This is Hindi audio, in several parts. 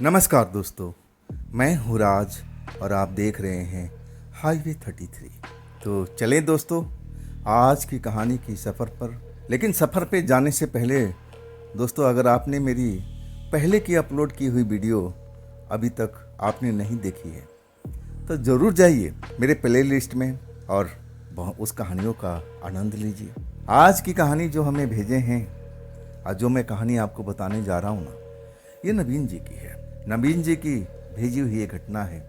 नमस्कार दोस्तों, मैं हूँ राज और आप देख रहे हैं हाईवे 33। तो चलें दोस्तों आज की कहानी की सफ़र पर। लेकिन सफ़र पे जाने से पहले दोस्तों, अगर आपने मेरी पहले की अपलोड की हुई वीडियो अभी तक आपने नहीं देखी है तो ज़रूर जाइए मेरे प्ले लिस्ट में और उस कहानियों का आनंद लीजिए। आज की कहानी जो हमें भेजे हैं और जो मैं कहानी आपको बताने जा रहा हूँ ना, ये नवीन जी की है। नवीन जी की भेजी हुई ये घटना है।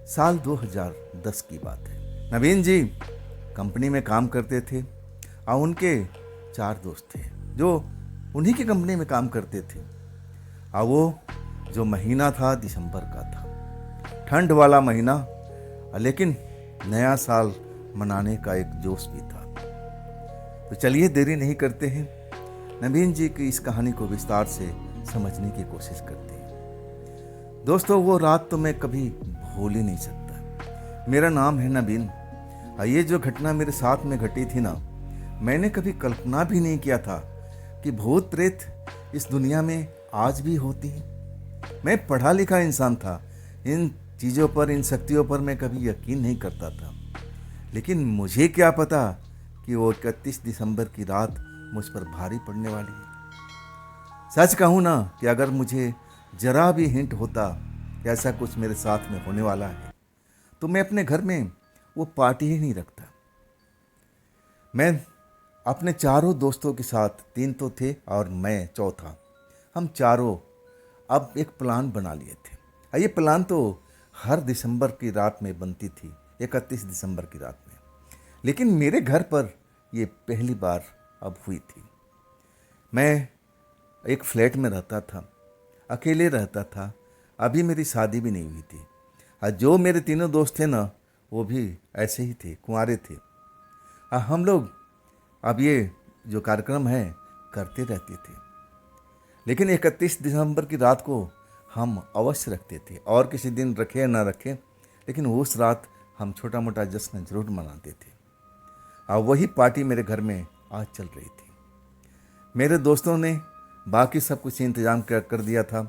साल 2010 की बात है। नवीन जी कंपनी में काम करते थे और उनके 4 दोस्त थे जो उन्हीं की कंपनी में काम करते थे। और वो जो महीना था दिसंबर का था, ठंड वाला महीना, लेकिन नया साल मनाने का एक जोश भी था। तो चलिए देरी नहीं करते हैं, नवीन जी की इस कहानी को विस्तार से समझने की कोशिश करते हैं। दोस्तों वो रात तो मैं कभी भूल ही नहीं सकता। मेरा नाम है नवीन। ये जो घटना मेरे साथ में घटी थी ना, मैंने कभी कल्पना भी नहीं किया था कि भूत प्रेत इस दुनिया में आज भी होती हैं। मैं पढ़ा लिखा इंसान था, इन चीज़ों पर, इन शक्तियों पर मैं कभी यकीन नहीं करता था। लेकिन मुझे क्या पता कि वो 31 दिसंबर की रात मुझ पर भारी पड़ने वाली है। सच कहूँ ना कि अगर मुझे जरा भी हिंट होता कि ऐसा कुछ मेरे साथ में होने वाला है तो मैं अपने घर में वो पार्टी ही नहीं रखता। मैं अपने चारों दोस्तों के साथ, 3 तो थे और मैं चौथा, हम चारों अब एक प्लान बना लिए थे। ये प्लान तो हर दिसंबर की रात में बनती थी, 31 दिसंबर की रात में। लेकिन मेरे घर पर ये पहली बार अब हुई थी। मैं एक फ्लैट में रहता था, अकेले रहता था। अभी मेरी शादी भी नहीं हुई थी और जो मेरे तीनों दोस्त थे ना, वो भी ऐसे ही थे, कुंवारे थे। हम लोग अब ये जो कार्यक्रम है करते रहते थे। लेकिन 31 दिसंबर की रात को हम अवश्य रखते थे, और किसी दिन रखे या ना रखे, लेकिन उस रात हम छोटा मोटा जश्न जरूर मनाते थे। और वही पार्टी मेरे घर में आज चल रही थी। मेरे दोस्तों ने बाकी सब कुछ इंतज़ाम कर दिया था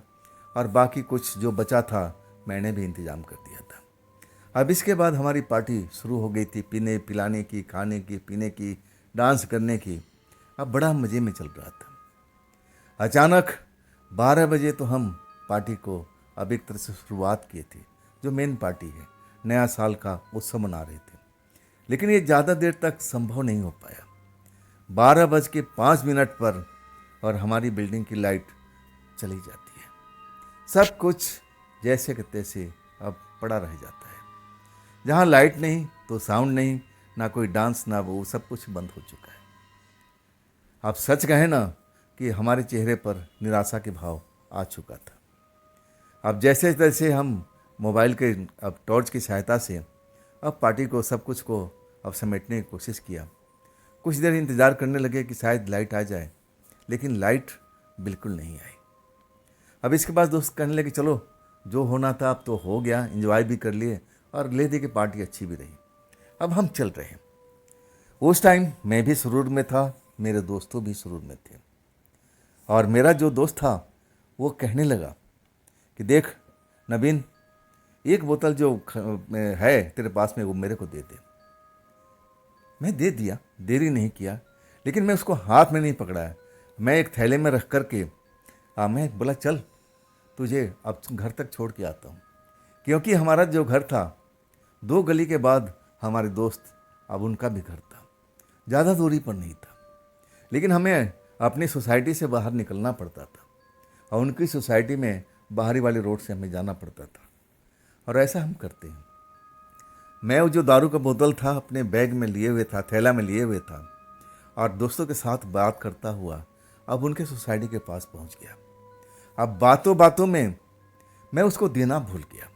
और बाकी कुछ जो बचा था मैंने भी इंतज़ाम कर दिया था। अब इसके बाद हमारी पार्टी शुरू हो गई थी, पीने पिलाने की, खाने की, पीने की, डांस करने की। अब बड़ा मज़े में चल रहा था। अचानक 12 बजे तो हम पार्टी को अब एक तरह से शुरुआत किए थे। जो मेन पार्टी है, नया साल का उत्सव मना रहे थे। लेकिन ये ज़्यादा देर तक संभव नहीं हो पाया। 12:05 पर और हमारी बिल्डिंग की लाइट चली जाती है। सब कुछ जैसे कि तैसे अब पड़ा रह जाता है। जहाँ लाइट नहीं तो साउंड नहीं, ना कोई डांस, ना वो, सब कुछ बंद हो चुका है। आप सच कहें ना कि हमारे चेहरे पर निराशा के भाव आ चुका था। अब जैसे तैसे हम मोबाइल के अब टॉर्च की सहायता से अब पार्टी को, सब कुछ को अब समेटने की कोशिश किया। कुछ देर इंतज़ार करने लगे कि शायद लाइट आ जाए, लेकिन लाइट बिल्कुल नहीं आई। अब इसके बाद दोस्त कहने लगे चलो जो होना था अब तो हो गया, एंजॉय भी कर लिए और ले दे के पार्टी अच्छी भी रही। अब हम चल रहे हैं। उस टाइम मैं भी सुरूर में था, मेरे दोस्तों भी सुरूर में थे। और मेरा जो दोस्त था वो कहने लगा कि देख नवीन, एक बोतल जो है तेरे पास में वो मेरे को दे दे। मैं दे दिया, देरी नहीं किया, लेकिन मैं उसको हाथ में नहीं पकड़ा है। मैं एक थैले में रख कर के मैं बोला चल तुझे अब घर तक छोड़ के आता हूँ। क्योंकि हमारा जो घर था 2 गली के बाद हमारे दोस्त, अब उनका भी घर था, ज़्यादा दूरी पर नहीं था। लेकिन हमें अपनी सोसाइटी से बाहर निकलना पड़ता था और उनकी सोसाइटी में बाहरी वाले रोड से हमें जाना पड़ता था। और ऐसा हम करते हैं। मैं वो जो दारू का बोतल था अपने बैग में लिए हुए था, थैला में लिए हुए था, और दोस्तों के साथ बात करता हुआ अब उनके सोसाइटी के पास पहुंच गया। अब बातों बातों में मैं उसको देना भूल गया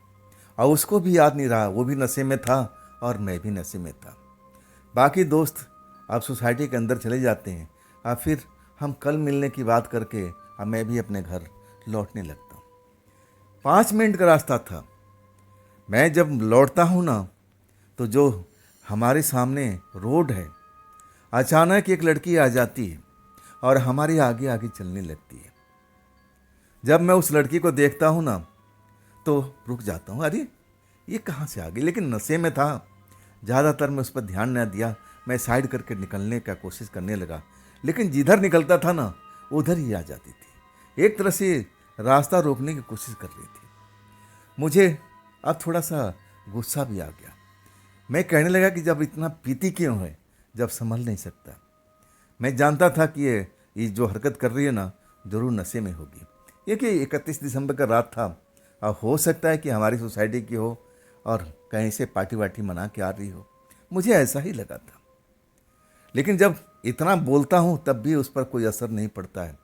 और उसको भी याद नहीं रहा, वो भी नशे में था और मैं भी नशे में था। बाकी दोस्त अब सोसाइटी के अंदर चले जाते हैं और फिर हम कल मिलने की बात करके अब मैं भी अपने घर लौटने लगता हूँ। 5 मिनट का रास्ता था। मैं जब लौटता हूँ ना, तो जो हमारे सामने रोड है, अचानक एक लड़की आ जाती है और हमारे आगे आगे चलने लगती है। जब मैं उस लड़की को देखता हूँ ना, तो रुक जाता हूँ, अरे ये कहाँ से आ गई, लेकिन नशे में था, ज़्यादातर मैं उस पर ध्यान न दिया। मैं साइड करके निकलने का कोशिश करने लगा, लेकिन जिधर निकलता था ना उधर ही आ जाती थी। एक तरह से रास्ता रोकने की कोशिश कर रही थी। मुझे अब थोड़ा सा गुस्सा भी आ गया। मैं कहने लगा कि जब इतना पीती क्यों है, जब संभल नहीं सकता। मैं जानता था कि ये जो हरकत कर रही है ना, जरूर नशे में होगी। ये कि 31 दिसंबर का रात था, अब हो सकता है कि हमारी सोसाइटी की हो और कहीं से पार्टी वार्टी मना के आ रही हो, मुझे ऐसा ही लगा था। लेकिन जब इतना बोलता हूँ तब भी उस पर कोई असर नहीं पड़ता है,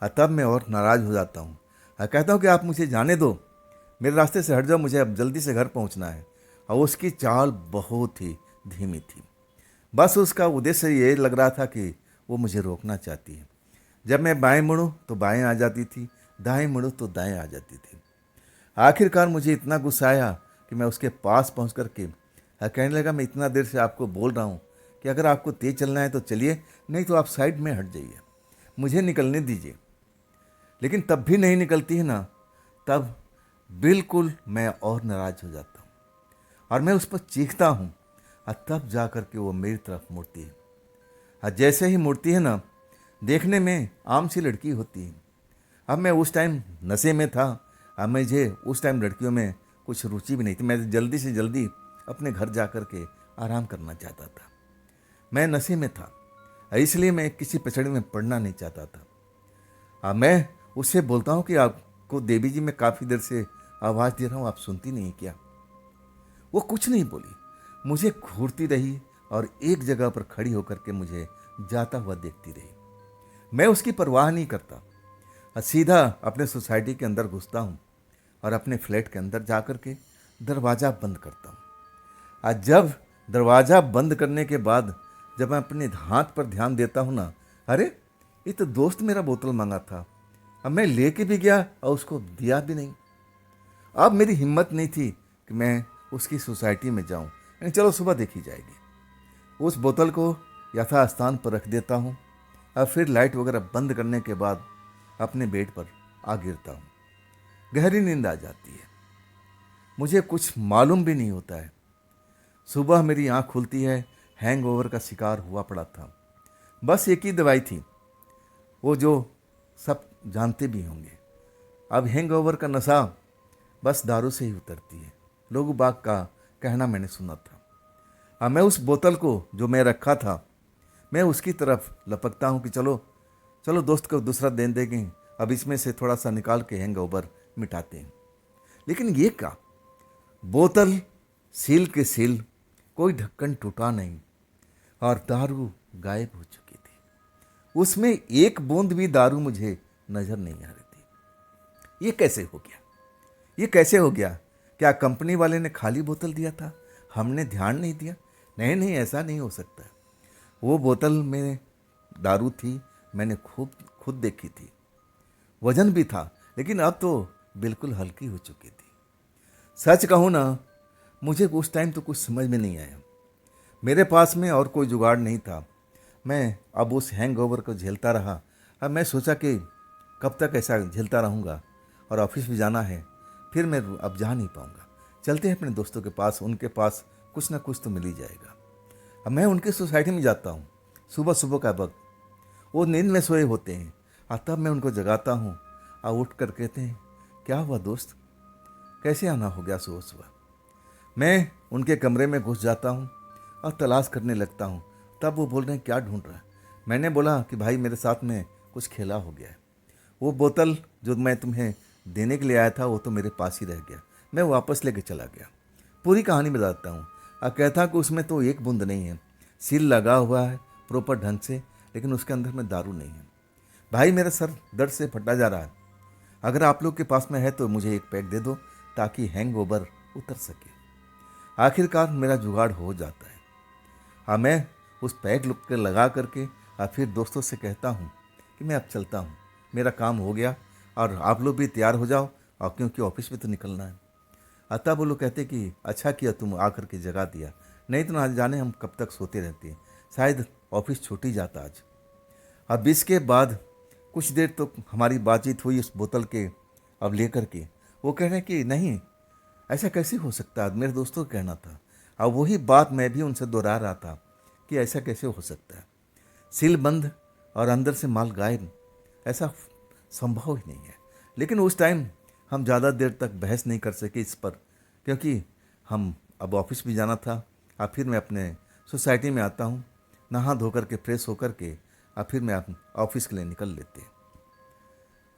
और तब मैं और नाराज़ हो जाता हूँ और कहता हूँ कि आप मुझे जाने दो, मेरे रास्ते से हट जाओ, मुझे अब जल्दी से घर पहुँचना है। और उसकी चाल बहुत ही धीमी थी। बस उसका उद्देश्य ये लग रहा था कि वो मुझे रोकना चाहती है। जब मैं बाएं मुड़ूं तो बाएं आ जाती थी, दाएं मुड़ूं तो दाएं आ जाती थी। आखिरकार मुझे इतना गुस्सा आया कि मैं उसके पास पहुंच कर के कहने लगा, मैं इतना देर से आपको बोल रहा हूँ कि अगर आपको तेज चलना है तो चलिए, नहीं तो आप साइड में हट जाइए, मुझे निकलने दीजिए। लेकिन तब भी नहीं निकलती है ना, तब बिल्कुल मैं और नाराज हो जाता हूँ और मैं उस पर चीखता हूँ, और तब जा कर के वो मेरी तरफ मुड़ती है। और जैसे ही मुड़ती है ना, देखने में आम सी लड़की होती है। अब मैं उस टाइम नशे में था, अब मुझे उस टाइम लड़कियों में कुछ रुचि भी नहीं थी। मैं जल्दी से जल्दी अपने घर जा कर के आराम करना चाहता था। मैं नशे में था, इसलिए मैं किसी पछड़ी में पड़ना नहीं चाहता था। अब मैं उससे बोलता हूँ कि आपको देवी जी मैं काफ़ी देर से आवाज़ दे रहा हूँ, आप सुनती नहीं क्या? वो कुछ नहीं बोली, मुझे घूरती रही और एक जगह पर खड़ी होकर के मुझे जाता हुआ देखती रही। मैं उसकी परवाह नहीं करता और सीधा अपने सोसाइटी के अंदर घुसता हूँ और अपने फ्लैट के अंदर जा कर के दरवाज़ा बंद करता हूँ। और जब दरवाज़ा बंद करने के बाद जब मैं अपने हाथ पर ध्यान देता हूँ ना, अरे ये तो दोस्त मेरा बोतल मांगा था, अब मैं लेके भी गया और उसको दिया भी नहीं। अब मेरी हिम्मत नहीं थी कि मैं उसकी सोसाइटी में जाऊं, यानी चलो सुबह देखी जाएगी। उस बोतल को यथास्थान पर रख देता हूं और फिर लाइट वगैरह बंद करने के बाद अपने बेड पर आ गिरता हूं। गहरी नींद आ जाती है, मुझे कुछ मालूम भी नहीं होता है। सुबह मेरी आँख खुलती है, हैंगओवर का शिकार हुआ पड़ा था। बस एक ही दवाई थी, वो जो सब जानते भी होंगे। अब हैंगओवर का नशा बस दारू से ही उतरती है, लोग बाग का कहना मैंने सुना था। अब मैं उस बोतल को जो मैं रखा था, मैं उसकी तरफ लपकता हूँ कि चलो चलो दोस्त को दूसरा दे देंगे, अब इसमें से थोड़ा सा निकाल के हैंगओवर मिटाते हैं। लेकिन ये क्या, बोतल सील के सील, कोई ढक्कन टूटा नहीं और दारू गायब हो चुकी थी। उसमें एक बूंद भी दारू मुझे नजर नहीं आ रही थी। ये कैसे हो गया, ये कैसे हो गया? क्या कंपनी वाले ने खाली बोतल दिया था, हमने ध्यान नहीं दिया? नहीं नहीं, ऐसा नहीं हो सकता। वो बोतल में दारू थी, मैंने खुद देखी थी, वजन भी था, लेकिन अब तो बिल्कुल हल्की हो चुकी थी। सच कहूँ ना, मुझे उस टाइम तो कुछ समझ में नहीं आया। मेरे पास में और कोई जुगाड़ नहीं था। मैं अब उस हैंगओवर को झेलता रहा। अब मैं सोचा कि कब तक ऐसा झेलता रहूँगा, और ऑफिस भी जाना है, फिर मैं अब जा नहीं पाऊँगा। चलते हैं अपने दोस्तों के पास, उनके पास कुछ ना कुछ तो मिल ही जाएगा। अब मैं उनके सोसाइटी में जाता हूँ, सुबह सुबह का वक्त, वो नींद में सोए होते हैं, और तब मैं उनको जगाता हूँ और उठ कर कहते हैं, क्या हुआ दोस्त, कैसे आना हो गया सुबह सुबह? मैं उनके कमरे में घुस जाता हूँ और तलाश करने लगता हूँ। तब वो बोल रहे हैं, क्या ढूंढ रहा है? मैंने बोला कि भाई मेरे साथ में कुछ खेला हो गया है, वो बोतल जो मैं तुम्हें देने के लिए आया था वो तो मेरे पास ही रह गया, मैं वापस लेके चला गया। पूरी कहानी बताता हूँ। और कहता कि उसमें तो एक बूंद नहीं है, सील लगा हुआ है प्रॉपर ढंग से, लेकिन उसके अंदर में दारू नहीं है। भाई मेरा सर दर्द से फटा जा रहा है, अगर आप लोग के पास में है तो मुझे एक पैक दे दो ताकि हैंगओवर उतर सके। आखिरकार मेरा जुगाड़ हो जाता है। हाँ, मैं उस पैक लुक के लगा करके और फिर दोस्तों से कहता हूँ कि मैं अब चलता हूँ, मेरा काम हो गया और आप लोग भी तैयार हो जाओ, और क्योंकि ऑफिस में तो निकलना है। अतः वो लोग कहते कि अच्छा किया तुम आकर के जगा दिया, नहीं तो ना जाने हम कब तक सोते रहते, शायद ऑफिस छूट ही जाता आज। अब इसके बाद कुछ देर तो हमारी बातचीत हुई उस बोतल के अब लेकर के, वो कह रहे हैं कि नहीं, ऐसा कैसे हो सकता है, मेरे दोस्तों का कहना था। और वही बात मैं भी उनसे दोहरा रहा था कि ऐसा कैसे हो सकता है, सील बंद और अंदर से माल गायब, ऐसा संभव ही नहीं है। लेकिन उस टाइम हम ज़्यादा देर तक बहस नहीं कर सके इस पर, क्योंकि हम अब ऑफिस भी जाना था। और फिर मैं अपने सोसाइटी में आता हूँ, नहा धो कर के फ्रेश होकर के, और फिर मैं ऑफिस के लिए निकल लेते।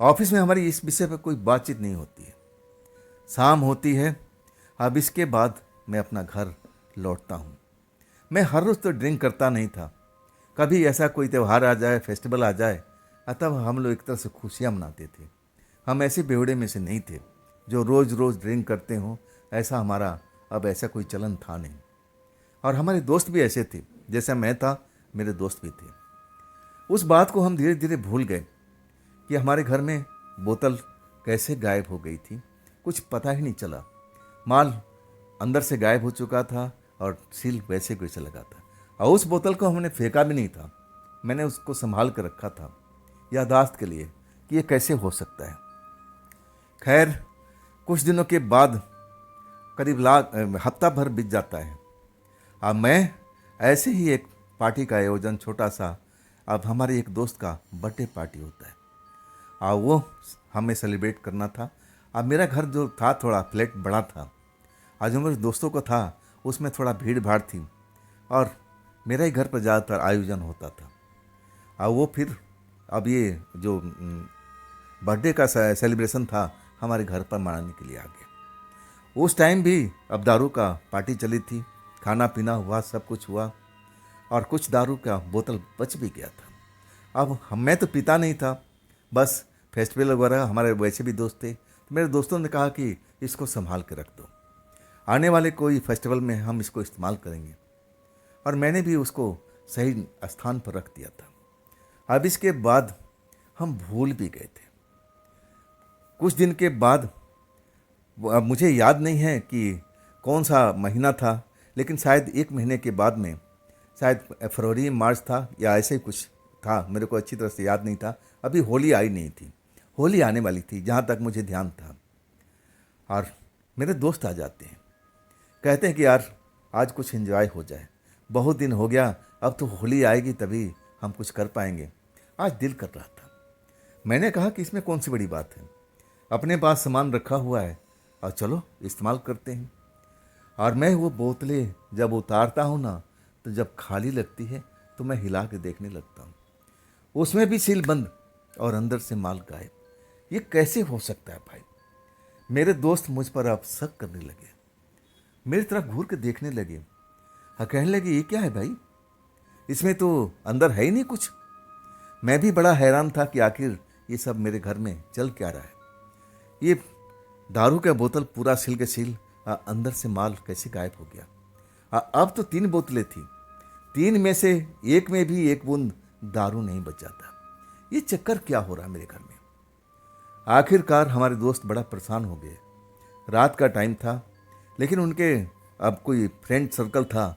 ऑफिस में हमारी इस विषय पर कोई बातचीत नहीं होती है। शाम होती है, अब इसके बाद मैं अपना घर लौटता हूँ। मैं हर रोज़ तो ड्रिंक करता नहीं था, कभी ऐसा कोई त्यौहार आ जाए, फेस्टिवल आ जाए, तब हम लोग एक तरह से खुशियाँ मनाते थे। हम ऐसे बेवड़े में से नहीं थे जो रोज़ रोज़ ड्रिंक करते हों, ऐसा हमारा अब ऐसा कोई चलन था नहीं। और हमारे दोस्त भी ऐसे थे, जैसा मैं था मेरे दोस्त भी थे। उस बात को हम धीरे धीरे भूल गए कि हमारे घर में बोतल कैसे गायब हो गई थी, कुछ पता ही नहीं चला। माल अंदर से गायब हो चुका था और सील वैसे वैसे लगा था। और उस बोतल को हमने फेंका भी नहीं था, मैंने उसको संभाल कर रखा था याददाश्त के लिए कि ये कैसे हो सकता है। खैर, कुछ दिनों के बाद करीब हफ्ता भर बीत जाता है। अब मैं ऐसे ही एक पार्टी का आयोजन, छोटा सा, अब हमारे एक दोस्त का बर्थडे पार्टी होता है और वो हमें सेलिब्रेट करना था। अब मेरा घर जो था थोड़ा फ्लैट बड़ा था, आज जो मेरे दोस्तों को था उसमें थोड़ा भीड़ भाड़ थी और मेरा ही घर पर ज़्यादातर आयोजन होता था। और वो फिर अब ये जो बर्थडे का सेलिब्रेशन था हमारे घर पर मनाने के लिए आ गया। उस टाइम भी अब दारू का पार्टी चली थी, खाना पीना हुआ, सब कुछ हुआ और कुछ दारू का बोतल बच भी गया था। अब मैं तो पीता नहीं था, बस फेस्टिवल वगैरह हमारे वैसे भी दोस्त थे, तो मेरे दोस्तों ने कहा कि इसको संभाल के रख दो, आने वाले कोई फेस्टिवल में हम इसको इस्तेमाल करेंगे। और मैंने भी उसको सही स्थान पर रख दिया था। अब इसके बाद हम भूल भी गए थे। कुछ दिन के बाद, अब मुझे याद नहीं है कि कौन सा महीना था, लेकिन शायद एक महीने के बाद में, शायद फरवरी मार्च था या ऐसे ही कुछ था, मेरे को अच्छी तरह से याद नहीं था। अभी होली आई नहीं थी, होली आने वाली थी जहाँ तक मुझे ध्यान था। और मेरे दोस्त आ जाते हैं, कहते हैं कि यार आज कुछ एंजॉय हो जाए, बहुत दिन हो गया, अब तो होली आएगी तभी हम कुछ कर पाएंगे, आज दिल कर रहा था। मैंने कहा कि इसमें कौन सी बड़ी बात है, अपने पास सामान रखा हुआ है और चलो इस्तेमाल करते हैं। और मैं वो बोतलें जब उतारता हूँ ना, तो जब खाली लगती है तो मैं हिला के देखने लगता हूँ, उसमें भी सील बंद और अंदर से माल गायब। ये कैसे हो सकता है भाई? मेरे दोस्त मुझ पर अब शक करने लगे, मेरी तरफ घूर के देखने लगे और कहने लगे ये क्या है भाई, इसमें तो अंदर है ही नहीं कुछ। मैं भी बड़ा हैरान था कि आखिर ये सब मेरे घर में चल क्या रहा है। ये दारू का बोतल पूरा सील के सील, अंदर से माल कैसे गायब हो गया। अब तो 3 बोतलें थी, 3 में से एक में भी एक बूंद दारू नहीं बचा था। ये चक्कर क्या हो रहा है मेरे घर में। आखिरकार हमारे दोस्त बड़ा परेशान हो गए। रात का टाइम था, लेकिन उनके अब कोई फ्रेंड सर्कल था,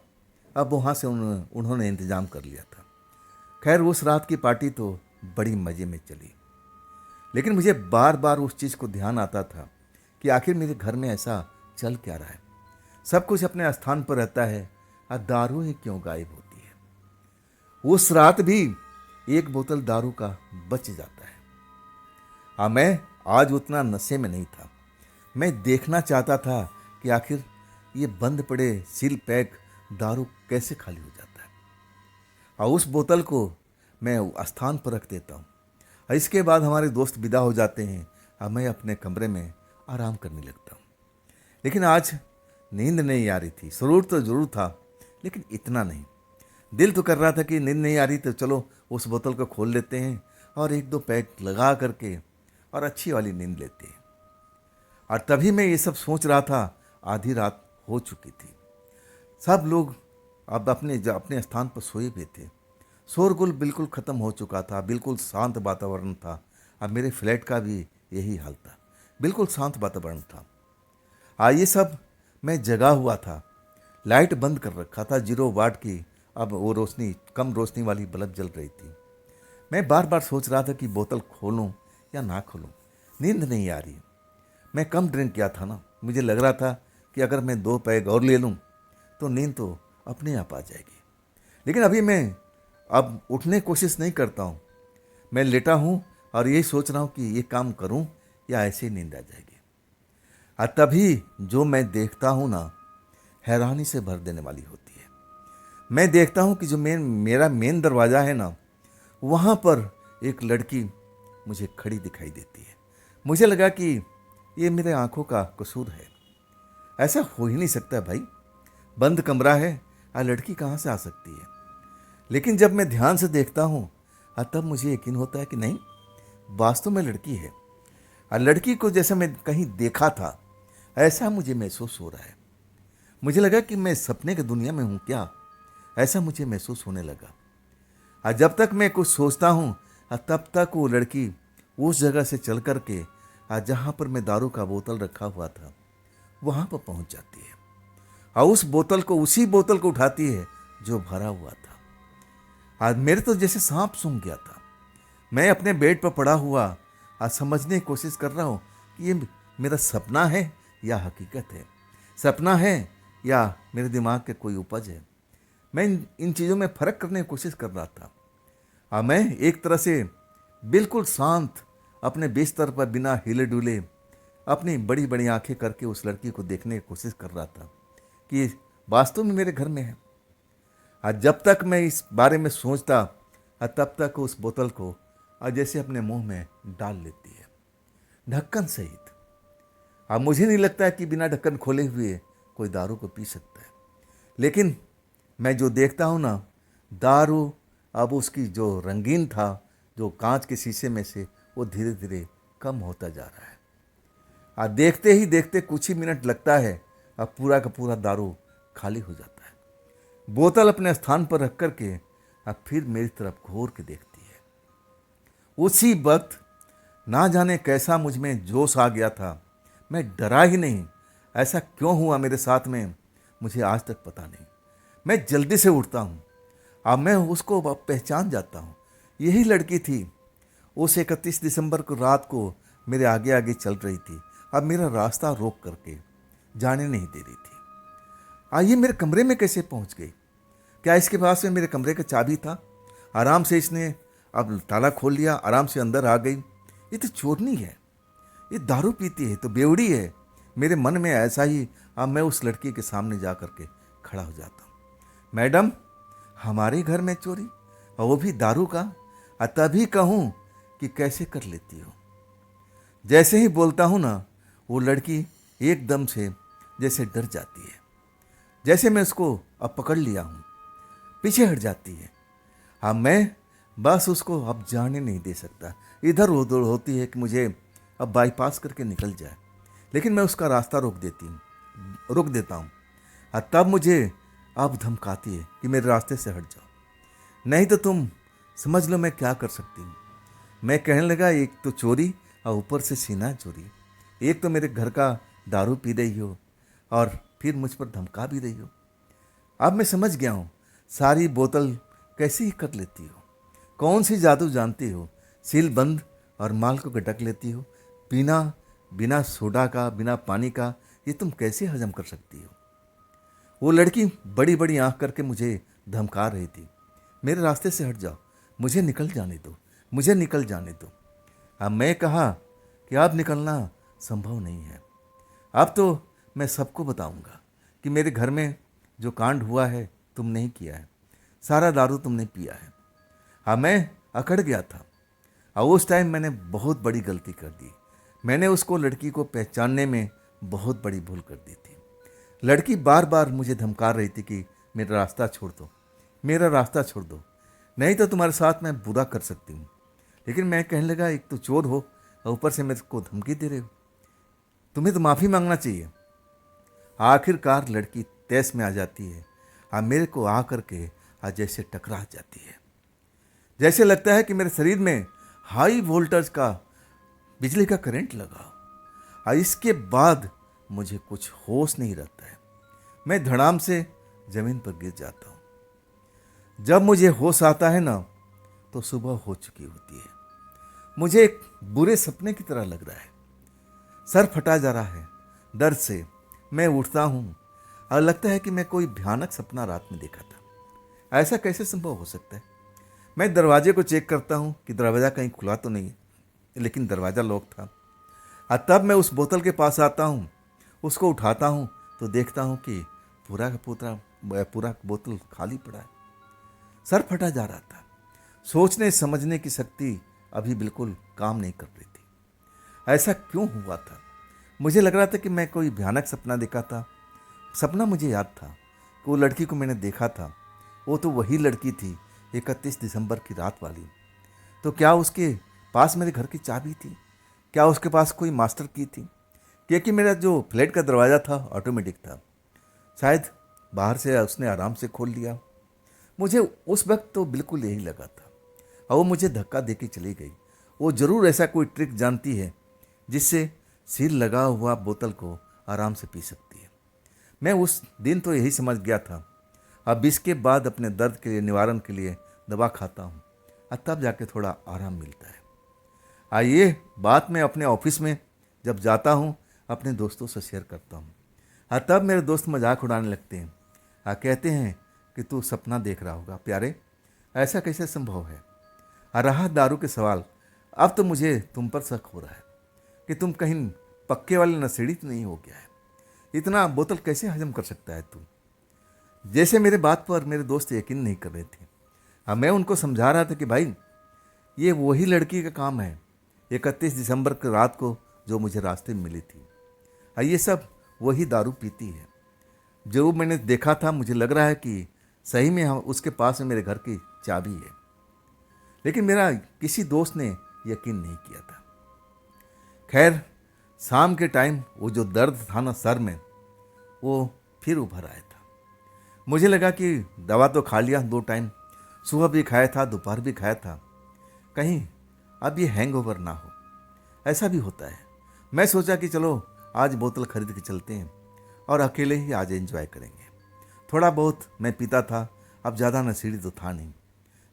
अब वहाँ से उन्होंने इंतज़ाम कर लिया था। खैर, उस रात की पार्टी तो बड़ी मज़े में चली, लेकिन मुझे बार बार उस चीज़ को ध्यान आता था कि आखिर मेरे घर में ऐसा चल क्या रहा है। सब कुछ अपने स्थान पर रहता है और दारू ही क्यों गायब होती है। उस रात भी एक बोतल दारू का बच जाता है। मैं आज उतना नशे में नहीं था, मैं देखना चाहता था कि आखिर ये बंद पड़े सील पैक दारू कैसे खाली हो जाता है। और उस बोतल को मैं स्थान पर रख देता हूँ। इसके बाद हमारे दोस्त विदा हो जाते हैं और मैं अपने कमरे में आराम करने लगता हूँ। लेकिन आज नींद नहीं आ रही थी, सुरूर तो जरूर था, लेकिन इतना नहीं। दिल तो कर रहा था कि नींद नहीं आ रही तो चलो उस बोतल को खोल लेते हैं और 1-2 पैक लगा करके और अच्छी वाली नींद लेते हैं। और तभी मैं ये सब सोच रहा था, आधी रात हो चुकी थी। सब लोग अब अपने अपने स्थान पर सोए हुए थे, शोरगुल बिल्कुल ख़त्म हो चुका था, बिल्कुल शांत वातावरण था। अब मेरे फ्लैट का भी यही हाल था, बिल्कुल शांत वातावरण था। ये सब मैं जगा हुआ था, लाइट बंद कर रखा था 0 वाट की, अब वो रोशनी, कम रोशनी वाली बल्ब जल रही थी। मैं बार बार सोच रहा था कि बोतल खोलूं या ना खोलूं, नींद नहीं आ रही। मैं कम ड्रिंक किया था ना, मुझे लग रहा था कि अगर मैं 2 पैग और ले लूँ तो नींद तो अपने आप आ जाएगी। लेकिन अभी मैं अब उठने की कोशिश नहीं करता हूँ। मैं लेटा हूँ और यही सोच रहा हूँ कि ये काम करूँ या ऐसे ही नींद आ जाएगी। और तभी जो मैं देखता हूँ ना, हैरानी से भर देने वाली होती है। मैं देखता हूँ कि जो मेरा मेन दरवाज़ा है ना, वहाँ पर एक लड़की मुझे खड़ी दिखाई देती है। मुझे लगा कि ये मेरे आंखों का कसूर है, ऐसा हो ही नहीं सकता भाई, बंद कमरा है और लड़की कहाँ से आ सकती है। लेकिन जब मैं ध्यान से देखता हूँ तब मुझे यकीन होता है कि नहीं, वास्तव में लड़की है। और लड़की को जैसे मैं कहीं देखा था ऐसा मुझे महसूस हो रहा है। मुझे लगा कि मैं सपने की दुनिया में हूँ क्या, ऐसा मुझे महसूस होने लगा। और जब तक मैं कुछ सोचता हूँ तब तक वो लड़की उस जगह से चल कर के जहाँ पर मैं दारू का बोतल रखा हुआ था वहाँ पर पहुँच जाती है और उसी बोतल को उठाती है जो भरा हुआ था। आज मेरे तो जैसे सांप सूंघ गया था। मैं अपने बेड पर पड़ा हुआ आज समझने की कोशिश कर रहा हूँ कि ये मेरा सपना है या हकीकत है, सपना है या मेरे दिमाग के कोई उपज है। मैं इन चीज़ों में फ़र्क करने की कोशिश कर रहा था। मैं एक तरह से बिल्कुल शांत अपने बिस्तर पर बिना हिले डुले अपनी बड़ी बड़ी आंखें करके उस लड़की को देखने की कोशिश कर रहा था कि वास्तव में मेरे घर में है। आज जब तक मैं इस बारे में सोचता तब तक उस बोतल को जैसे अपने मुंह में डाल लेती है, ढक्कन सहित। अब मुझे नहीं लगता है कि बिना ढक्कन खोले हुए कोई दारू को पी सकता है। लेकिन मैं जो देखता हूँ ना, दारू अब उसकी जो रंगीन था, जो कांच के शीशे में से, वो धीरे धीरे कम होता जा रहा है। और देखते ही देखते कुछ ही मिनट लगता है, अब पूरा का पूरा दारू खाली हो जाता है। बोतल अपने स्थान पर रख कर के अब फिर मेरी तरफ घूर के देखती है। उसी वक्त ना जाने कैसा मुझ में जोश आ गया था। मैं डरा ही नहीं। ऐसा क्यों हुआ मेरे साथ में मुझे आज तक पता नहीं। मैं जल्दी से उठता हूँ। अब मैं उसको पहचान जाता हूँ, यही लड़की थी। उस 31 दिसंबर को रात को मेरे आगे आगे चल रही थी। अब मेरा रास्ता रोक करके जाने नहीं दे रही थी। ये मेरे कमरे में कैसे पहुँच गई? क्या इसके पास में मेरे कमरे का चाबी था? आराम से इसने अब ताला खोल लिया, आराम से अंदर आ गई। ये तो चोरनी है, ये दारू पीती है तो बेवड़ी है। मेरे मन में ऐसा ही अब मैं उस लड़की के सामने जा कर के खड़ा हो जाता हूँ। मैडम, हमारे घर में चोरी और वो भी दारू का? तभी कहूँ कि कैसे कर लेती हो। जैसे ही बोलता हूँ ना, वो लड़की एकदम से जैसे डर जाती है, जैसे मैं उसको अब पकड़ लिया हूँ, पीछे हट जाती है। हाँ, मैं बस उसको अब जाने नहीं दे सकता। इधर उधर होती है कि मुझे अब बाईपास करके निकल जाए, लेकिन मैं उसका रास्ता रोक देता हूँ। तब मुझे अब धमकाती है कि मेरे रास्ते से हट जाओ, नहीं तो तुम समझ लो मैं क्या कर सकती हूँ। मैं कहने लगा, एक तो चोरी और ऊपर से सीना चोरी। एक तो मेरे घर का दारू पी रही हो और फिर मुझ पर धमका भी रही हो। अब मैं समझ गया हूँ सारी बोतल कैसे ही कर लेती हो, कौन सी जादू जानती हो। सील बंद और माल को गटक लेती हो, बिना सोडा का, बिना पानी का। ये तुम कैसे हजम कर सकती हो? वो लड़की बड़ी बड़ी आंख करके मुझे धमका रही थी, मेरे रास्ते से हट जाओ, मुझे निकल जाने दो, मुझे निकल जाने दो। अब मैं कहा कि अब निकलना संभव नहीं है। अब तो मैं सबको बताऊंगा कि मेरे घर में जो कांड हुआ है तुम नहीं किया है, सारा दारू तुमने पिया है। हाँ, मैं अकड़ गया था और उस टाइम मैंने बहुत बड़ी गलती कर दी। मैंने उसको लड़की को पहचानने में बहुत बड़ी भूल कर दी थी। लड़की बार बार मुझे धमका रही थी कि मेरा रास्ता छोड़ दो, मेरा रास्ता छोड़ दो, नहीं तो तुम्हारे साथ मैं बुरा कर सकती हूँ। लेकिन मैं कहने लगा, एक तो चोर हो और ऊपर से मेरे को धमकी दे रहे हो, तुम्हें तो माफ़ी मांगना चाहिए। आखिरकार लड़की तैस में आ जाती है और मेरे को आ करके जैसे टकरा जाती है। जैसे लगता है कि मेरे शरीर में हाई वोल्टेज का बिजली का करंट लगा और इसके बाद मुझे कुछ होश नहीं रहता है। मैं धड़ाम से जमीन पर गिर जाता हूँ। जब मुझे होश आता है ना, तो सुबह हो चुकी होती है। मुझे एक बुरे सपने की तरह लग रहा है। सर फटा जा रहा है दर्द से। मैं उठता हूँ और लगता है कि मैं कोई भयानक सपना रात में देखा था। ऐसा कैसे संभव हो सकता है? मैं दरवाजे को चेक करता हूँ कि दरवाज़ा कहीं खुला तो नहीं है, लेकिन दरवाज़ा लॉक था। और तब मैं उस बोतल के पास आता हूँ, उसको उठाता हूँ तो देखता हूँ कि पूरा का पूरा बोतल खाली पड़ा है। सर फटा जा रहा था। सोचने समझने की शक्ति अभी बिल्कुल काम नहीं कर रही थी। ऐसा क्यों हुआ था? मुझे लग रहा था कि मैं कोई भयानक सपना देखा था। सपना मुझे याद था कि वो लड़की को मैंने देखा था। वो तो वही लड़की थी 31 दिसंबर की रात वाली। तो क्या उसके पास मेरे घर की चाबी थी? क्या उसके पास कोई मास्टर की थी? क्योंकि मेरा जो फ्लैट का दरवाज़ा था ऑटोमेटिक था। शायद बाहर से उसने आराम से खोल लिया। मुझे उस वक्त तो बिल्कुल यही लगा था। और वो मुझे धक्का दे के चली गई। वो ज़रूर ऐसा कोई ट्रिक जानती है जिससे सील लगा हुआ बोतल को आराम से पी सकती है। मैं उस दिन तो यही समझ गया था। अब इसके बाद अपने दर्द के लिए निवारण के लिए दवा खाता हूँ और तब जाके थोड़ा आराम मिलता है। ये बात मैं अपने ऑफिस में जब जाता हूँ अपने दोस्तों से शेयर करता हूँ और तब मेरे दोस्त मजाक उड़ाने लगते हैं और कहते हैं कि तू सपना देख रहा होगा प्यारे, ऐसा कैसे संभव है? और रहा दारू के सवाल, अब तो मुझे तुम पर शक हो रहा है कि तुम कहीं पक्के वाले नशेड़ी तो नहीं हो गया है। इतना बोतल कैसे हजम कर सकता है तू? जैसे मेरे बात पर मेरे दोस्त यकीन नहीं कर रहे थे। अब मैं उनको समझा रहा था कि भाई ये वही लड़की का काम है 31 दिसंबर की रात को जो मुझे रास्ते में मिली थी। ये सब वही दारू पीती है जो मैंने देखा था। मुझे लग रहा है कि सही में उसके पास में मेरे घर की चाबी है, लेकिन मेरा किसी दोस्त ने यकीन नहीं किया था। खैर, शाम के टाइम वो जो दर्द था ना सर में, वो फिर उभर आया था। मुझे लगा कि दवा तो खा लिया 2 टाइम, सुबह भी खाया था, दोपहर भी खाया था, कहीं अब ये हैंगओवर ना हो। ऐसा भी होता है। मैं सोचा कि चलो आज बोतल खरीद के चलते हैं और अकेले ही आज एंजॉय करेंगे। थोड़ा बहुत मैं पीता था, अब ज़्यादा नशेड़ी तो था नहीं।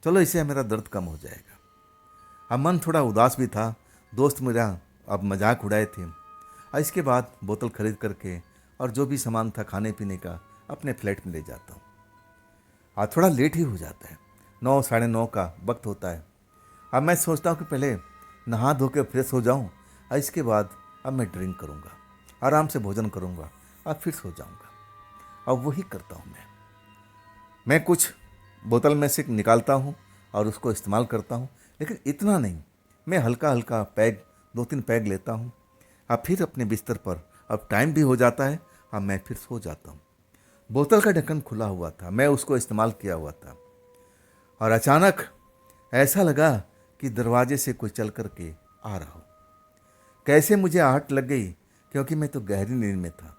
चलो इससे मेरा दर्द कम हो जाएगा। अब मन थोड़ा उदास भी था। दोस्त मेरा अब मजाक उड़ाए थे। और इसके बाद बोतल खरीद करके और जो भी सामान था खाने पीने का अपने फ्लैट में ले जाता हूँ। आज थोड़ा लेट ही हो जाता है, 9 साढ़े 9 का वक्त होता है। अब मैं सोचता हूँ कि पहले नहा धो के फ्रेश हो जाऊँ और इसके बाद अब मैं ड्रिंक करूँगा, आराम से भोजन करूँगा और फिर सो जाऊँगा। अब वही करता हूँ मैं कुछ बोतल में से निकालता हूँ और उसको इस्तेमाल करता हूँ, लेकिन इतना नहीं। मैं हल्का हल्का पैग 2-3 पैग लेता हूँ। अब फिर अपने बिस्तर पर, अब टाइम भी हो जाता है, अब मैं फिर सो जाता हूँ। बोतल का ढक्कन खुला हुआ था, मैं उसको इस्तेमाल किया हुआ था और अचानक ऐसा लगा कि दरवाजे से कोई चल कर के आ रहा हो। कैसे मुझे आहट लग गई, क्योंकि मैं तो गहरी नींद में था।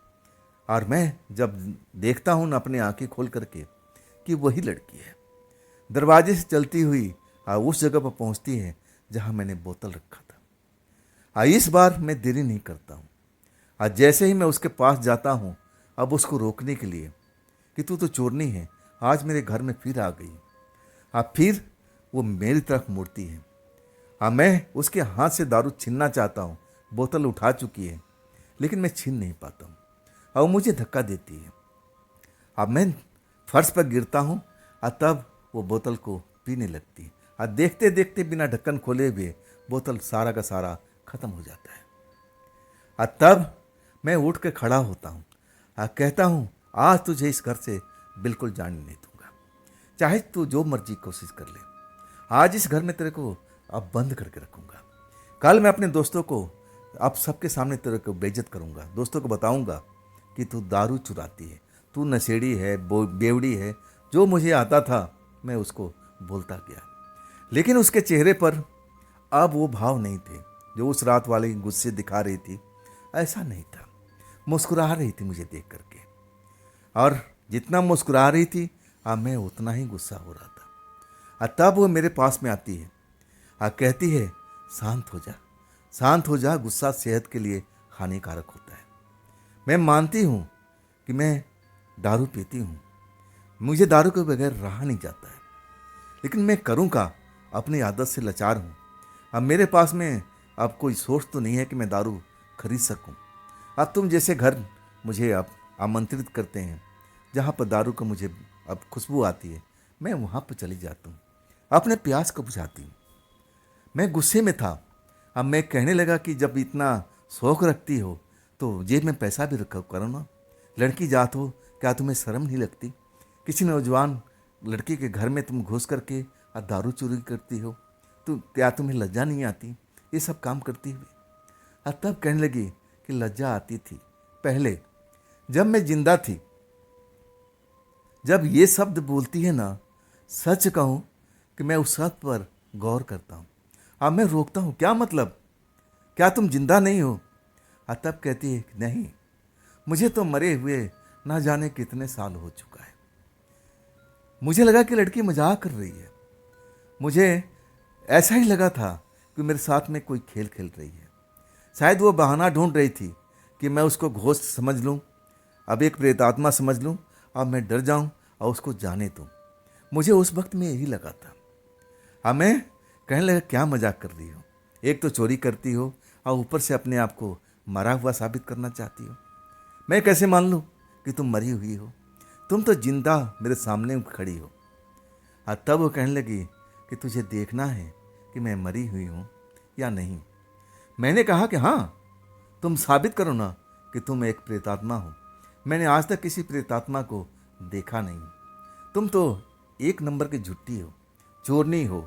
और मैं जब देखता हूँ ना अपनी आंखें खोल करके कि वही लड़की है, दरवाजे से चलती हुई उस जगह पर पहुँचती है जहाँ मैंने बोतल रखा था। इस बार मैं देरी नहीं करता हूँ। आज जैसे ही मैं उसके पास जाता हूँ, अब उसको रोकने के लिए कि तू तो चोरनी है, आज मेरे घर में फिर आ गई। फिर वो मेरी तरफ मुड़ती है। मैं उसके हाथ से दारू छीनना चाहता हूँ। बोतल उठा चुकी है, लेकिन मैं छीन नहीं पाता हूँ। अब मुझे धक्का देती है। अब मैं फर्श पर गिरता हूँ और तब वो बोतल को पीने लगती है। और देखते देखते बिना ढक्कन खोले हुए बोतल सारा का सारा खत्म हो जाता है। और तब मैं उठ के खड़ा होता हूँ और कहता हूँ, आज तुझे इस घर से बिल्कुल जाने नहीं दूंगा, चाहे तू जो मर्जी कोशिश कर ले। आज इस घर में तेरे को अब बंद करके रखूंगा। कल मैं अपने दोस्तों को अब सबके सामने तेरे को बेइज्जत करूंगा। दोस्तों को बताऊंगा कि तू दारू चुराती है, तू नशेड़ी है, बेवड़ी है। जो मुझे आता था मैं उसको बोलता गया, लेकिन उसके चेहरे पर अब वो भाव नहीं थे जो उस रात वाले गुस्से दिखा रही थी। ऐसा नहीं था, मुस्कुरा रही थी मुझे देख करके। और जितना मुस्कुरा रही थी, अब मैं उतना ही गुस्सा हो रहा था। और तब वो मेरे पास में आती है और कहती है, शांत हो जा, शांत हो जा, गुस्सा सेहत के लिए हानिकारक होता है। मैं मानती हूँ कि मैं दारू पीती हूँ, मुझे दारू के बगैर रहा नहीं जाता है, लेकिन मैं करूँ क्या? अपनी आदत से लाचार हूँ। अब मेरे पास में अब कोई सोर्स तो नहीं है कि मैं दारू खरीद सकूं। अब तुम जैसे घर मुझे अब आमंत्रित करते हैं जहाँ पर दारू का मुझे अब खुशबू आती है, मैं वहाँ पर चली जाता हूँ, अपने प्यास को बुझाती हूँ। मैं गुस्से में था। अब मैं कहने लगा कि जब इतना शौक रखती हो तो जेब में पैसा भी रखा करो ना। लड़की जात हो, क्या तुम्हें शर्म नहीं लगती? किसी नौजवान लड़की के घर में तुम घुस करके और दारू चोरी करती हो, तो क्या तुम्हें लज्जा नहीं आती ये सब काम करती हुई? और तब कहने लगी कि लज्जा आती थी पहले, जब मैं जिंदा थी। जब ये शब्द बोलती है ना, सच कहूँ कि मैं उस शब्द पर गौर करता हूँ। अब मैं रोकता हूँ, क्या मतलब, क्या तुम जिंदा नहीं हो? और तब कहती है कि नहीं, मुझे तो मरे हुए ना जाने कितने साल हो चुका है। मुझे लगा कि लड़की मजाक कर रही है। मुझे ऐसा ही लगा था कि मेरे साथ में कोई खेल खेल रही है। शायद वो बहाना ढूंढ रही थी कि मैं उसको घोस्ट समझ लूं, अब एक प्रेतात्मा समझ लूं, अब मैं डर जाऊं और उसको जाने दूं। मुझे उस वक्त में यही लगा था। अब मैं कहने लगा, क्या मजाक कर रही हो? एक तो चोरी करती हो और ऊपर से अपने आप को मरा हुआ साबित करना चाहती हो। मैं कैसे मान लूं कि तुम मरी हुई हो? तुम तो जिंदा मेरे सामने खड़ी हो। और तब वो कहने लगी कि तुझे देखना है कि मैं मरी हुई हूँ या नहीं। मैंने कहा कि हाँ, तुम साबित करो ना कि तुम एक प्रेतात्मा हो। मैंने आज तक किसी प्रेतात्मा को देखा नहीं। तुम तो एक नंबर की झुट्टी हो, चोरनी हो,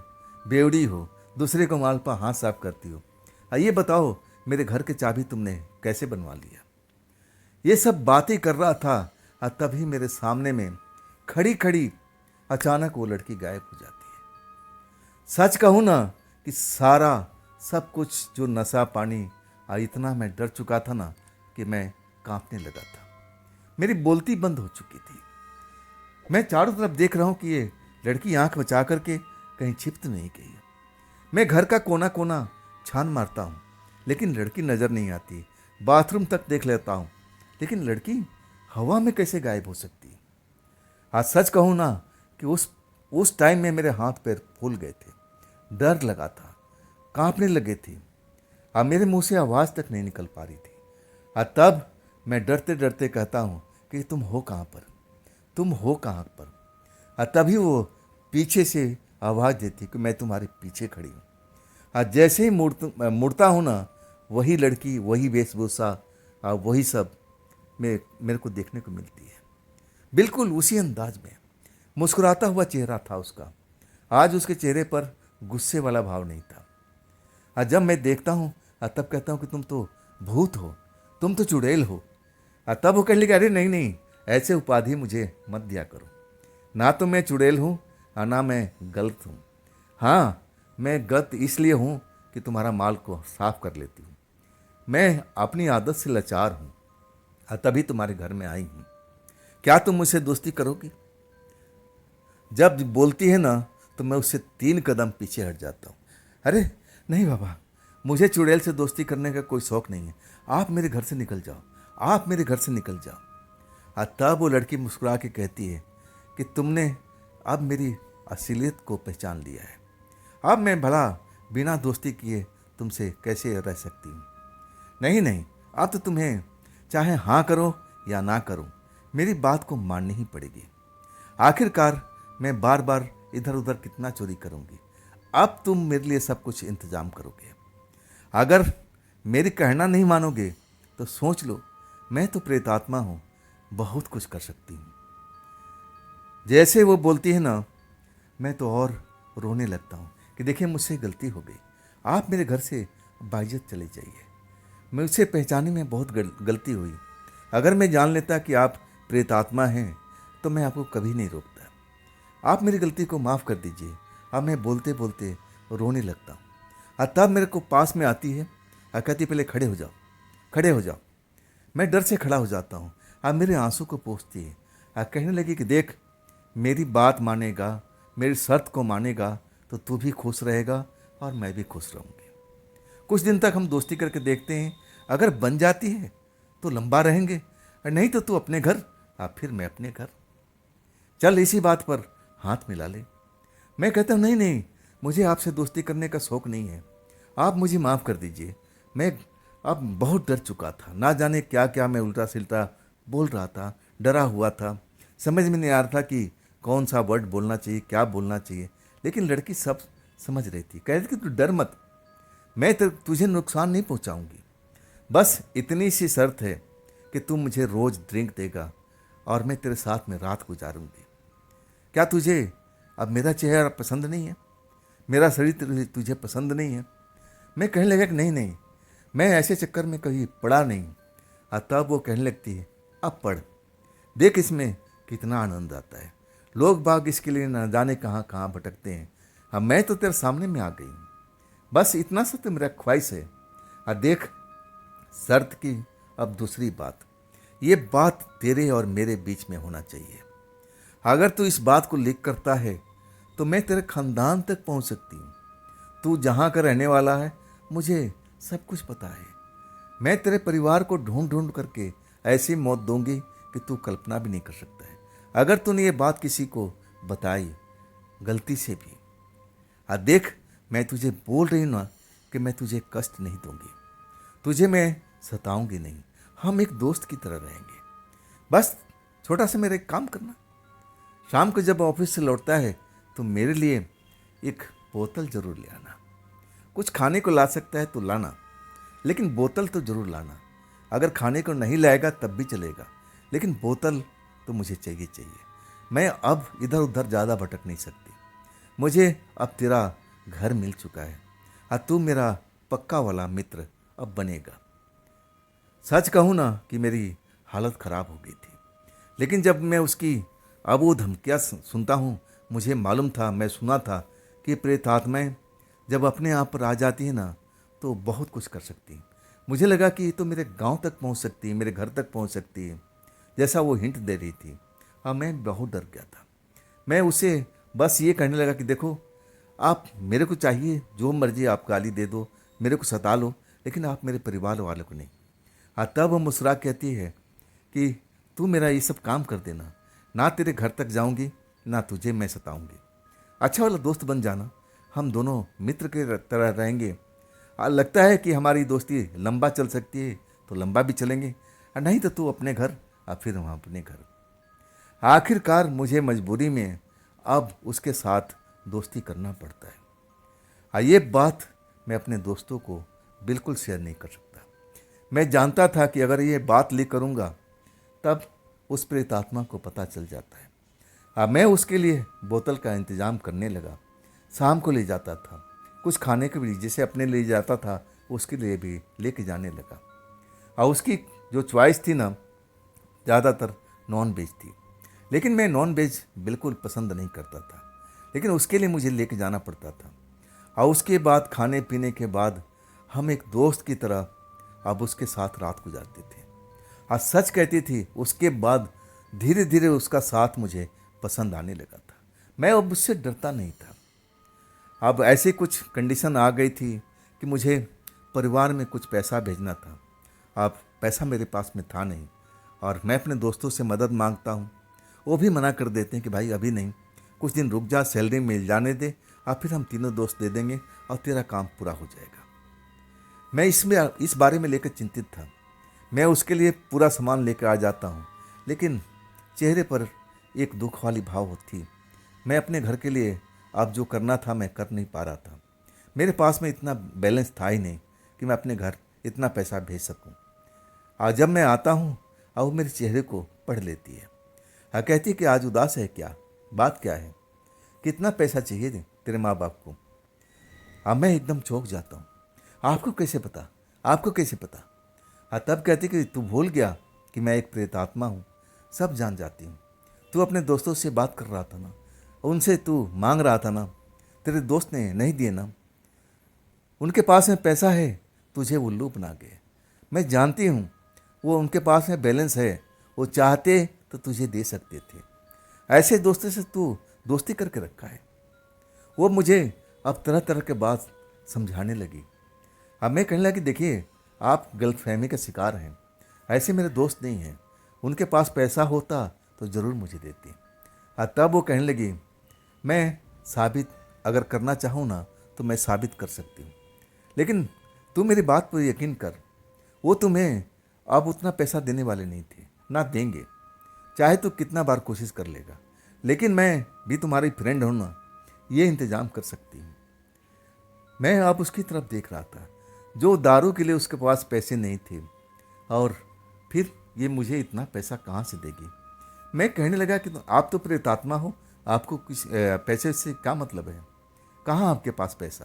बेवड़ी हो, दूसरे को माल पर हाथ साफ करती हो। ये बताओ, मेरे घर की चाबी तुमने कैसे बनवा लिया? ये सब बातें कर रहा था और तभी मेरे सामने में खड़ी खड़ी अचानक वो लड़की गायब हो जाती है। सच कहूँ ना कि सारा सब कुछ जो नशा पानी, इतना मैं डर चुका था ना कि मैं कांपने लगा था। मेरी बोलती बंद हो चुकी थी। मैं चारों तरफ देख रहा हूँ कि ये लड़की आंख बचा करके कहीं छिप तो नहीं गई है। मैं घर का कोना कोना छान मारता हूँ, लेकिन लड़की नजर नहीं आती। बाथरूम तक देख लेता हूँ, लेकिन लड़की हवा में कैसे गायब हो सकती है? आज सच कहूँ ना कि उस टाइम में मेरे हाथ पैर फूल गए थे, डर लगा था, कांपने लगे थे। अब मेरे मुंह से आवाज़ तक नहीं निकल पा रही थी। और तब मैं डरते डरते कहता हूँ कि तुम हो कहाँ पर, तुम हो कहाँ पर? और तभी वो पीछे से आवाज़ देती कि मैं तुम्हारे पीछे खड़ी हूँ। और जैसे ही मुड़ता हूँ ना, वही लड़की, वही वेशभूषा और वही सब मेरे को देखने को मिलती है, बिल्कुल उसी अंदाज में। मुस्कुराता हुआ चेहरा था उसका। आज उसके चेहरे पर गुस्से वाला भाव नहीं था। और जब मैं देखता हूँ तब कहता हूँ कि तुम तो भूत हो, तुम तो चुड़ैल हो। और तब वो कहने लगे, अरे नहीं नहीं, ऐसे उपाधि मुझे मत दिया करो। ना तो मैं चुड़ैल हूँ और ना मैं गलत हूँ। हाँ, मैं गलत इसलिए हूँ कि तुम्हारा माल को साफ कर लेती हूँ। मैं अपनी आदत से लाचार हूँ और तभी तुम्हारे घर में आई हूँ। क्या तुम मुझसे दोस्ती करोगी? जब बोलती है ना तो मैं उससे 3 कदम पीछे हट जाता हूँ। अरे नहीं बाबा, मुझे चुड़ैल से दोस्ती करने का कोई शौक नहीं है। आप मेरे घर से निकल जाओ, आप मेरे घर से निकल जाओ। और तब वो लड़की मुस्कुरा के कहती है कि तुमने अब मेरी असलियत को पहचान लिया है। अब मैं भला बिना दोस्ती किए तुमसे कैसे रह सकती हूँ? नहीं नहीं, अब तो तुम्हें चाहे हाँ करो या ना करो, मेरी बात को माननी ही पड़ेगी। आखिरकार मैं बार बार इधर उधर कितना चोरी करूँगी? अब तुम मेरे लिए सब कुछ इंतजाम करोगे। अगर मेरी कहना नहीं मानोगे तो सोच लो, मैं तो प्रेतात्मा हूँ, बहुत कुछ कर सकती हूँ। जैसे वो बोलती है ना, मैं तो और रोने लगता हूँ कि देखिए मुझसे गलती हो गई, आप मेरे घर से बाइज्जत चले जाइए। मुझसे पहचानने में बहुत गलती हुई। अगर मैं जान लेता कि आप प्रेतात्मा हैं तो मैं आपको कभी नहीं रोकता। आप मेरी गलती को माफ़ कर दीजिए। अब मैं बोलते बोलते रोने लगता हूँ। और तब मेरे को पास में आती है और कहती, पहले खड़े हो जाओ, खड़े हो जाओ। मैं डर से खड़ा हो जाता हूँ। अब मेरे आंसू को पोंछती है और कहने लगी कि देख, मेरी बात मानेगा, मेरी शर्त को मानेगा तो तू भी खुश रहेगा और मैं भी खुश रहूँगी। कुछ दिन तक हम दोस्ती करके देखते हैं, अगर बन जाती है तो लंबा रहेंगे, और नहीं तो तू अपने घर और फिर मैं अपने घर। चल इसी बात पर हाथ मिला ले। मैं कहता हूँ नहीं नहीं, मुझे आपसे दोस्ती करने का शौक नहीं है, आप मुझे माफ़ कर दीजिए। मैं अब बहुत डर चुका था, ना जाने क्या क्या मैं उल्टा सिल्टा बोल रहा था, डरा हुआ था। समझ में नहीं आ रहा था कि कौन सा वर्ड बोलना चाहिए, क्या बोलना चाहिए। लेकिन लड़की सब समझ रही थी, कह रही थी कि तू डर मत, मैं तुझे नुकसान नहीं पहुंचाऊंगी। बस इतनी सी शर्त है कि तू मुझे रोज ड्रिंक देगा और मैं तेरे साथ में रात गुजारूंगी। क्या तुझे अब मेरा चेहरा पसंद नहीं है, मेरा शरीर तुझे पसंद नहीं है? मैं कहने लगा कि नहीं नहीं, मैं ऐसे चक्कर में कभी पड़ा नहीं। तब वो कहने लगती है, अब पढ़, देख इसमें कितना आनंद आता है। लोग बाग इसके लिए न जाने कहाँ कहाँ भटकते हैं, अब मैं तो तेरे सामने में आ गई हूँ। बस इतना सा तो मेरा ख्वाहिश है। देख, शर्त की अब दूसरी बात, ये बात तेरे और मेरे बीच में होना चाहिए। अगर तू इस बात को लीक करता है तो मैं तेरे खानदान तक पहुंच सकती हूँ। तू जहाँ का रहने वाला है मुझे सब कुछ पता है। मैं तेरे परिवार को ढूंढ ढूंढ करके ऐसी मौत दूंगी कि तू कल्पना भी नहीं कर सकता है, अगर तूने ये बात किसी को बताई गलती से भी। देख, मैं तुझे बोल रही हूँ ना कि मैं तुझे कष्ट नहीं दूंगी, तुझे मैं सताऊंगी नहीं, हम एक दोस्त की तरह रहेंगे। बस छोटा सा मेरा एक काम करना, शाम को जब ऑफिस से लौटता है तो मेरे लिए एक बोतल जरूर ले आना। कुछ खाने को ला सकता है तो लाना, लेकिन बोतल तो जरूर लाना। अगर खाने को नहीं लाएगा तब भी चलेगा, लेकिन बोतल तो मुझे चाहिए चाहिए। मैं अब इधर उधर ज़्यादा भटक नहीं सकती, मुझे अब तेरा घर मिल चुका है और तू मेरा पक्का वाला मित्र अब बनेगा। सच कहूँ ना कि मेरी हालत ख़राब हो गई थी, लेकिन जब मैं उसकी अब वो धमकियाँ सुनता हूँ, मुझे मालूम था, मैं सुना था कि प्रेत आत्माएं जब अपने आप पर आ जाती है ना तो बहुत कुछ कर सकती है। मुझे लगा कि ये तो मेरे गांव तक पहुंच सकती है, मेरे घर तक पहुंच सकती है, जैसा वो हिंट दे रही थी। हाँ, मैं बहुत डर गया था। मैं उसे बस ये कहने लगा कि देखो, आप मेरे को चाहिए जो मर्जी आप गाली दे दो, मेरे को सता लो, लेकिन आप मेरे परिवार वालों को नहीं। हाँ, तब वो मुस्कुरा कहती है कि तू मेरा ये सब काम कर देना, ना तेरे घर तक जाऊंगी ना तुझे मैं सताऊंगी। अच्छा वाला दोस्त बन जाना, हम दोनों मित्र के तरह रहेंगे। लगता है कि हमारी दोस्ती लंबा चल सकती है तो लंबा भी चलेंगे, और नहीं तो तू अपने घर और फिर हम अपने घर। आखिरकार मुझे मजबूरी में अब उसके साथ दोस्ती करना पड़ता है। ये बात मैं अपने दोस्तों को बिल्कुल शेयर नहीं कर सकता। मैं जानता था कि अगर ये बात लीक करूँगा तब उस प्रेत आत्मा को पता चल जाता है। मैं उसके लिए बोतल का इंतज़ाम करने लगा, शाम को ले जाता था, कुछ खाने के भी जैसे अपने ले जाता था उसके लिए भी लेके जाने लगा। और उसकी जो चॉइस थी ना, ज़्यादातर नॉन वेज थी, लेकिन मैं नॉन वेज बिल्कुल पसंद नहीं करता था, लेकिन उसके लिए मुझे लेके जाना पड़ता था। और उसके बाद खाने पीने के बाद हम एक दोस्त की तरह अब उसके साथ रात गुजारते थे। और सच कहती थी, उसके बाद धीरे धीरे उसका साथ मुझे पसंद आने लगा था। मैं अब उससे डरता नहीं था। अब ऐसी कुछ कंडीशन आ गई थी कि मुझे परिवार में कुछ पैसा भेजना था। अब पैसा मेरे पास में था नहीं, और मैं अपने दोस्तों से मदद मांगता हूँ, वो भी मना कर देते हैं कि भाई अभी नहीं, कुछ दिन रुक जा, सैलरी मिल जाने दे, और फिर हम तीनों दोस्त दे देंगे और तेरा काम पूरा हो जाएगा। मैं इस बारे में लेकर चिंतित था। मैं उसके लिए पूरा सामान लेकर आ जाता हूँ, लेकिन चेहरे पर एक दुख वाली भाव होती। मैं अपने घर के लिए अब जो करना था मैं कर नहीं पा रहा था। मेरे पास में इतना बैलेंस था ही नहीं कि मैं अपने घर इतना पैसा भेज सकूं। आज जब मैं आता हूं और वो मेरे चेहरे को पढ़ लेती है, कहती है कि आज उदास है क्या, बात क्या है, कितना पैसा चाहिए तेरे माँ बाप को। मैं एकदम चौंक जाता हूँ, आपको कैसे पता, आपको कैसे पता? तब कहती कि तू भूल गया कि मैं एक प्रेत आत्मा हूँ, सब जान जाती हूँ। तू अपने दोस्तों से बात कर रहा था ना, उनसे तू मांग रहा था ना, तेरे दोस्त ने नहीं दिए ना, उनके पास में पैसा है, तुझे उल्लू बना गए। मैं जानती हूँ वो उनके पास में बैलेंस है, वो चाहते तो तुझे दे सकते थे। ऐसे दोस्तों से तू दोस्ती करके रखा है। वो मुझे अब तरह तरह के बात समझाने लगी। अब मैं कहने लगी, देखिए आप गलतफहमी का शिकार हैं, ऐसे मेरे दोस्त नहीं हैं, उनके पास पैसा होता तो ज़रूर मुझे देते। तब वो कहने लगी, मैं साबित अगर करना चाहूँ ना तो मैं साबित कर सकती हूँ, लेकिन तू मेरी बात पर यकीन कर, वो तुम्हें अब उतना पैसा देने वाले नहीं थे, ना देंगे, चाहे तो कितना बार कोशिश कर लेगा। लेकिन मैं भी तुम्हारी फ्रेंड हूं ना, ये इंतज़ाम कर सकती हूँ। मैं अब उसकी तरफ देख रहा था, जो दारू के लिए उसके पास पैसे नहीं थे, और फिर ये मुझे इतना पैसा कहाँ से देगी। मैं कहने लगा कि आप तो प्रेतात्मा हो, आपको किस पैसे से क्या मतलब है, कहाँ आपके पास पैसा।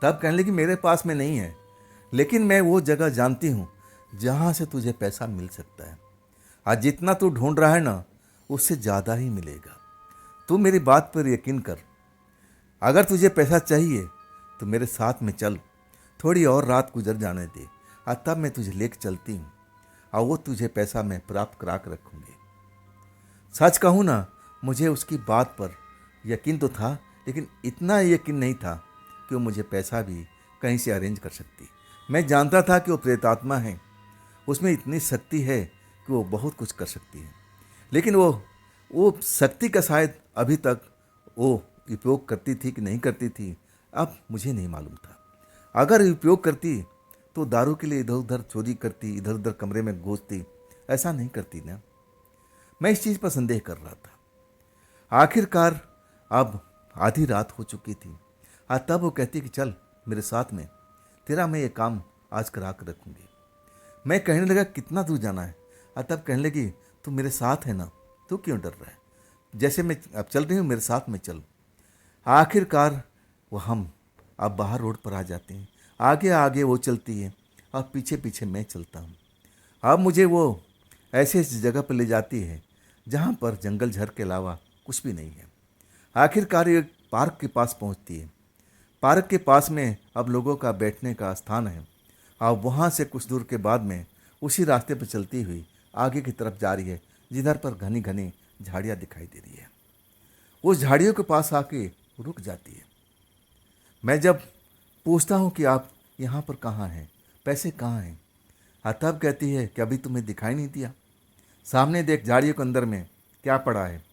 तब कहने लगी मेरे पास में नहीं है, लेकिन मैं वो जगह जानती हूँ जहाँ से तुझे पैसा मिल सकता है। आज जितना तू ढूंढ रहा है ना, उससे ज़्यादा ही मिलेगा। तू मेरी बात पर यकीन कर। अगर तुझे पैसा चाहिए तो मेरे साथ में चल, थोड़ी और रात गुजर जाने दे, और तब मैं तुझे लेकर चलती हूँ, और वो तुझे पैसा मैं प्राप्त करा कर रखूँगी। सच कहूँ ना, मुझे उसकी बात पर यकीन तो था, लेकिन इतना यकीन नहीं था कि वो मुझे पैसा भी कहीं से अरेंज कर सकती। मैं जानता था कि वो प्रेतात्मा है, उसमें इतनी शक्ति है कि वो बहुत कुछ कर सकती है, लेकिन वो शक्ति का शायद अभी तक वो उपयोग करती थी कि नहीं करती थी, अब मुझे नहीं मालूम था। अगर उपयोग करती तो दारू के लिए इधर उधर चोरी करती, इधर उधर कमरे में घुसती, ऐसा नहीं करती ना। मैं इस चीज़ पर संदेह कर रहा था। आखिरकार अब आधी रात हो चुकी थी, और तब वो कहती कि चल मेरे साथ में, तेरा मैं ये काम आज करा कर रखूँगी। मैं कहने लगा कितना दूर जाना है, और तब कहने लगी तू मेरे साथ है ना, तू क्यों डर रहा है, जैसे मैं अब चल रही हूँ मेरे साथ में चल। आखिरकार वो हम अब बाहर रोड पर आ जाते हैं। आगे आगे वो चलती है और पीछे पीछे मैं चलता हूँ। अब मुझे वो ऐसे जगह पर ले जाती है जहाँ पर जंगल झाड़ के अलावा कुछ भी नहीं है। आखिरकार एक पार्क के पास पहुँचती है। पार्क के पास में अब लोगों का बैठने का स्थान है, और वहाँ से कुछ दूर के बाद में उसी रास्ते पर चलती हुई आगे की तरफ जा रही है, जिधर पर घनी घनी झाड़ियाँ दिखाई दे रही है। उस झाड़ियों के पास आके रुक जाती है। मैं जब पूछता हूँ कि आप यहाँ पर कहाँ हैं, पैसे कहाँ हैं, तब कहती है कि अभी तुम्हें दिखाई नहीं दिया, सामने देख झाड़ियों के अंदर में क्या पड़ा है।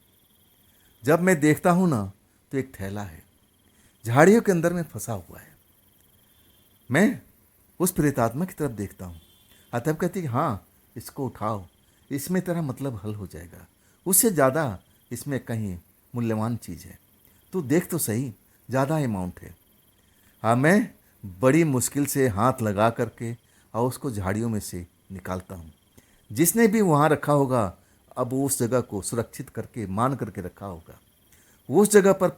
जब मैं देखता हूँ ना, तो एक थैला है, झाड़ियों के अंदर में फंसा हुआ है। मैं उस प्रेतात्मा की तरफ देखता हूँ, तब कहती है हाँ इसको उठाओ, इसमें तेरा मतलब हल हो जाएगा, उससे ज़्यादा इसमें कहीं मूल्यवान चीज़ है, तू देख तो सही, ज़्यादा अमाउंट है। हाँ, मैं बड़ी मुश्किल से हाथ लगा करके और उसको झाड़ियों में से निकालता हूँ। जिसने भी वहाँ रखा होगा, अब वो उस जगह को सुरक्षित करके मान करके रखा होगा। उस जगह पर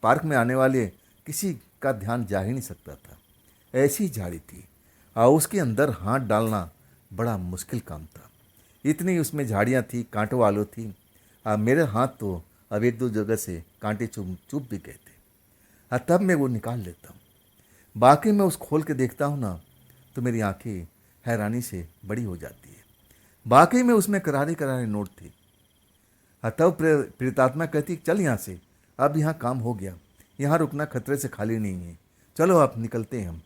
पार्क में आने वाले किसी का ध्यान जा ही नहीं सकता था, ऐसी झाड़ी थी, और उसके अंदर हाथ डालना बड़ा मुश्किल काम था। इतनी उसमें झाड़ियाँ थी, कांटों वालों थी। मेरे हाथ तो अब एक दो जगह से कांटे चुभ भी गए थे। तब मैं वो निकाल लेता हूँ। बाकी मैं उस खोल के देखता हूँ ना, तो मेरी आंखें हैरानी से बड़ी हो जाती है। बाकी में उसमें करारे करारे नोट थे। तब प्रेतात्मा कहती चल यहाँ से, अब यहाँ काम हो गया, यहाँ रुकना खतरे से खाली नहीं है, चलो अब निकलते हैं। हम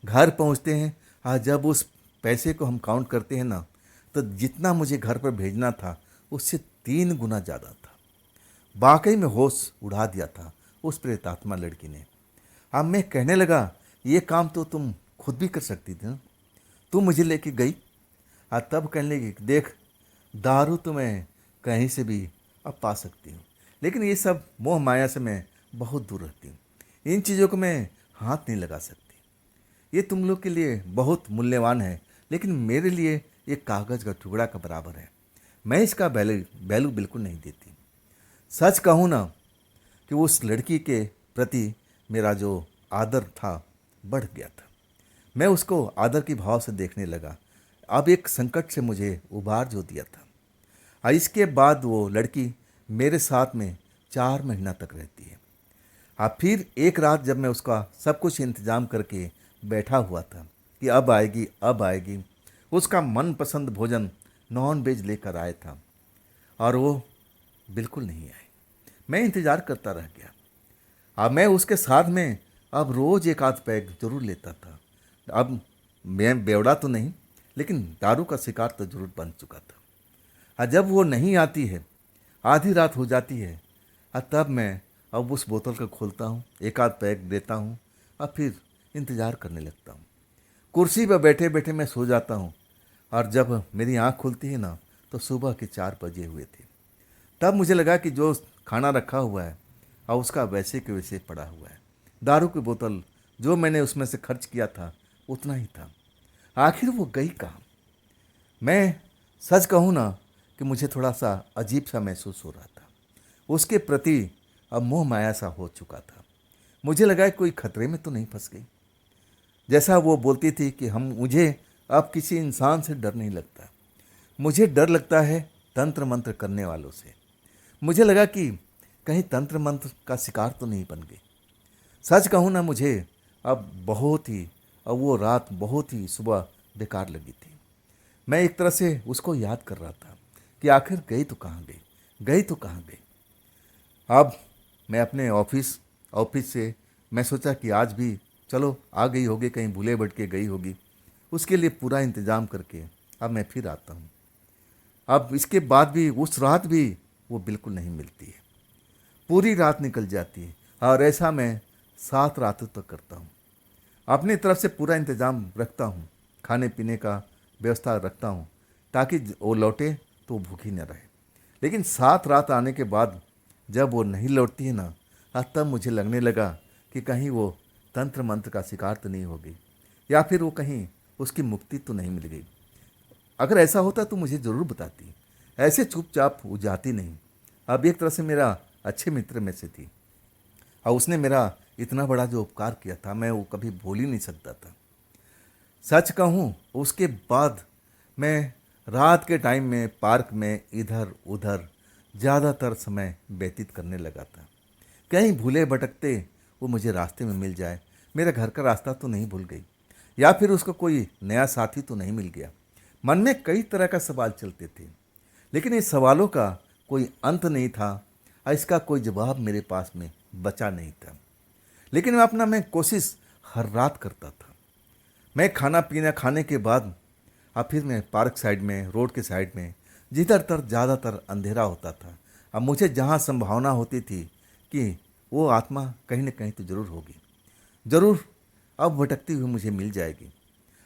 घर पहुँचते हैं। जब उस पैसे को हम काउंट करते हैं ना, तो जितना मुझे घर पर भेजना था उससे 3 गुना ज़्यादा था। वाकई में होश उड़ा दिया था उस प्रेतात्मा लड़की ने। अब मैं कहने लगा ये काम तो तुम खुद भी कर सकती थी ना, तू मुझे लेके गई। तब कहने लगी देख, दारू तो मैं कहीं से भी अब पा सकती हूँ, लेकिन ये सब मोह माया से मैं बहुत दूर रहती हूँ, इन चीज़ों को मैं हाथ नहीं लगा सकती। ये तुम लोग के लिए बहुत मूल्यवान है, लेकिन मेरे लिए ये कागज़ का टुकड़ा का बराबर है, मैं इसका वैल्यू बिल्कुल नहीं देती। सच कहूँ ना कि उस लड़की के प्रति मेरा जो आदर था बढ़ गया था। मैं उसको आदर की भाव से देखने लगा। अब एक संकट से मुझे उबार जो दिया था। और इसके बाद वो लड़की मेरे साथ में 4 महीना तक रहती है। फिर एक रात जब मैं उसका सब कुछ इंतज़ाम करके बैठा हुआ था कि अब आएगी अब आएगी, उसका मनपसंद भोजन नॉन वेज लेकर आया था, और वो बिल्कुल नहीं आई। मैं इंतज़ार करता रह गया। अब मैं उसके साथ में अब रोज़ एक आध पैग जरूर लेता था। अब मैं बेवड़ा तो नहीं, लेकिन दारू का शिकार तो जरूर बन चुका था। जब वो नहीं आती है, आधी रात हो जाती है, तब मैं अब उस बोतल को खोलता हूँ, एक आध पैग देता हूँ, और फिर इंतज़ार करने लगता हूँ। कुर्सी पर बैठे बैठे मैं सो जाता हूँ और जब मेरी आँख खुलती है ना तो सुबह के 4 बजे हुए थे। तब मुझे लगा कि जो खाना रखा हुआ है और उसका वैसे के वैसे पड़ा हुआ है। दारू की बोतल जो मैंने उसमें से खर्च किया था उतना ही था। आखिर वो गई कहाँ? मैं सच कहूँ ना कि मुझे थोड़ा सा अजीब सा महसूस हो रहा था। उसके प्रति अब मोह माया सा हो चुका था। मुझे लगा कोई खतरे में तो नहीं फंस गई। जैसा वो बोलती थी कि हम मुझे अब किसी इंसान से डर नहीं लगता, मुझे डर लगता है तंत्र मंत्र करने वालों से। मुझे लगा कि कहीं तंत्र मंत्र का शिकार तो नहीं बन गई। सच कहूँ ना, मुझे अब बहुत ही अब वो रात बहुत ही सुबह बेकार लगी थी। मैं एक तरह से उसको याद कर रहा था कि आखिर गई तो कहाँ गई, गई तो कहाँ गई। अब मैं अपने ऑफिस से मैं सोचा कि आज भी चलो आ गई होगी, कहीं भूले भटके गई होगी। उसके लिए पूरा इंतज़ाम करके अब मैं फिर आता हूँ। अब इसके बाद भी उस रात भी वो बिल्कुल नहीं मिलती है। पूरी रात निकल जाती है और ऐसा मैं 7 रातों तक करता हूँ। अपनी तरफ से पूरा इंतज़ाम रखता हूँ, खाने पीने का व्यवस्था रखता हूँ ताकि वो लौटे तो वो भूखी न रहे। लेकिन 7 रात आने के बाद जब वो नहीं लौटती है ना, तब मुझे लगने लगा कि कहीं वो तंत्र मंत्र का शिकार तो नहीं हो गई या फिर वो कहीं उसकी मुक्ति तो नहीं मिल गई। अगर ऐसा होता तो मुझे ज़रूर बताती। ऐसे चुपचाप वो जाती नहीं। अब एक तरह से मेरा अच्छे मित्र में से थी और उसने मेरा इतना बड़ा जो उपकार किया था मैं वो कभी भूल ही नहीं सकता था। सच कहूँ उसके बाद मैं रात के टाइम में पार्क में इधर उधर ज़्यादातर समय व्यतीत करने लगा था। कहीं भूले भटकते वो मुझे रास्ते में मिल जाए, मेरे घर का रास्ता तो नहीं भूल गई या फिर उसको कोई नया साथी तो नहीं मिल गया। मन में कई तरह का सवाल चलते थे, लेकिन इस सवालों का कोई अंत नहीं था और इसका कोई जवाब मेरे पास में बचा नहीं था। लेकिन मैं कोशिश हर रात करता था। मैं खाना पीना खाने के बाद अब फिर मैं पार्क साइड में, रोड के साइड में, जिधर तर ज़्यादातर अंधेरा होता था, अब मुझे जहाँ संभावना होती थी कि वो आत्मा कहीं न कहीं तो ज़रूर होगी, ज़रूर अब भटकती हुई मुझे मिल जाएगी।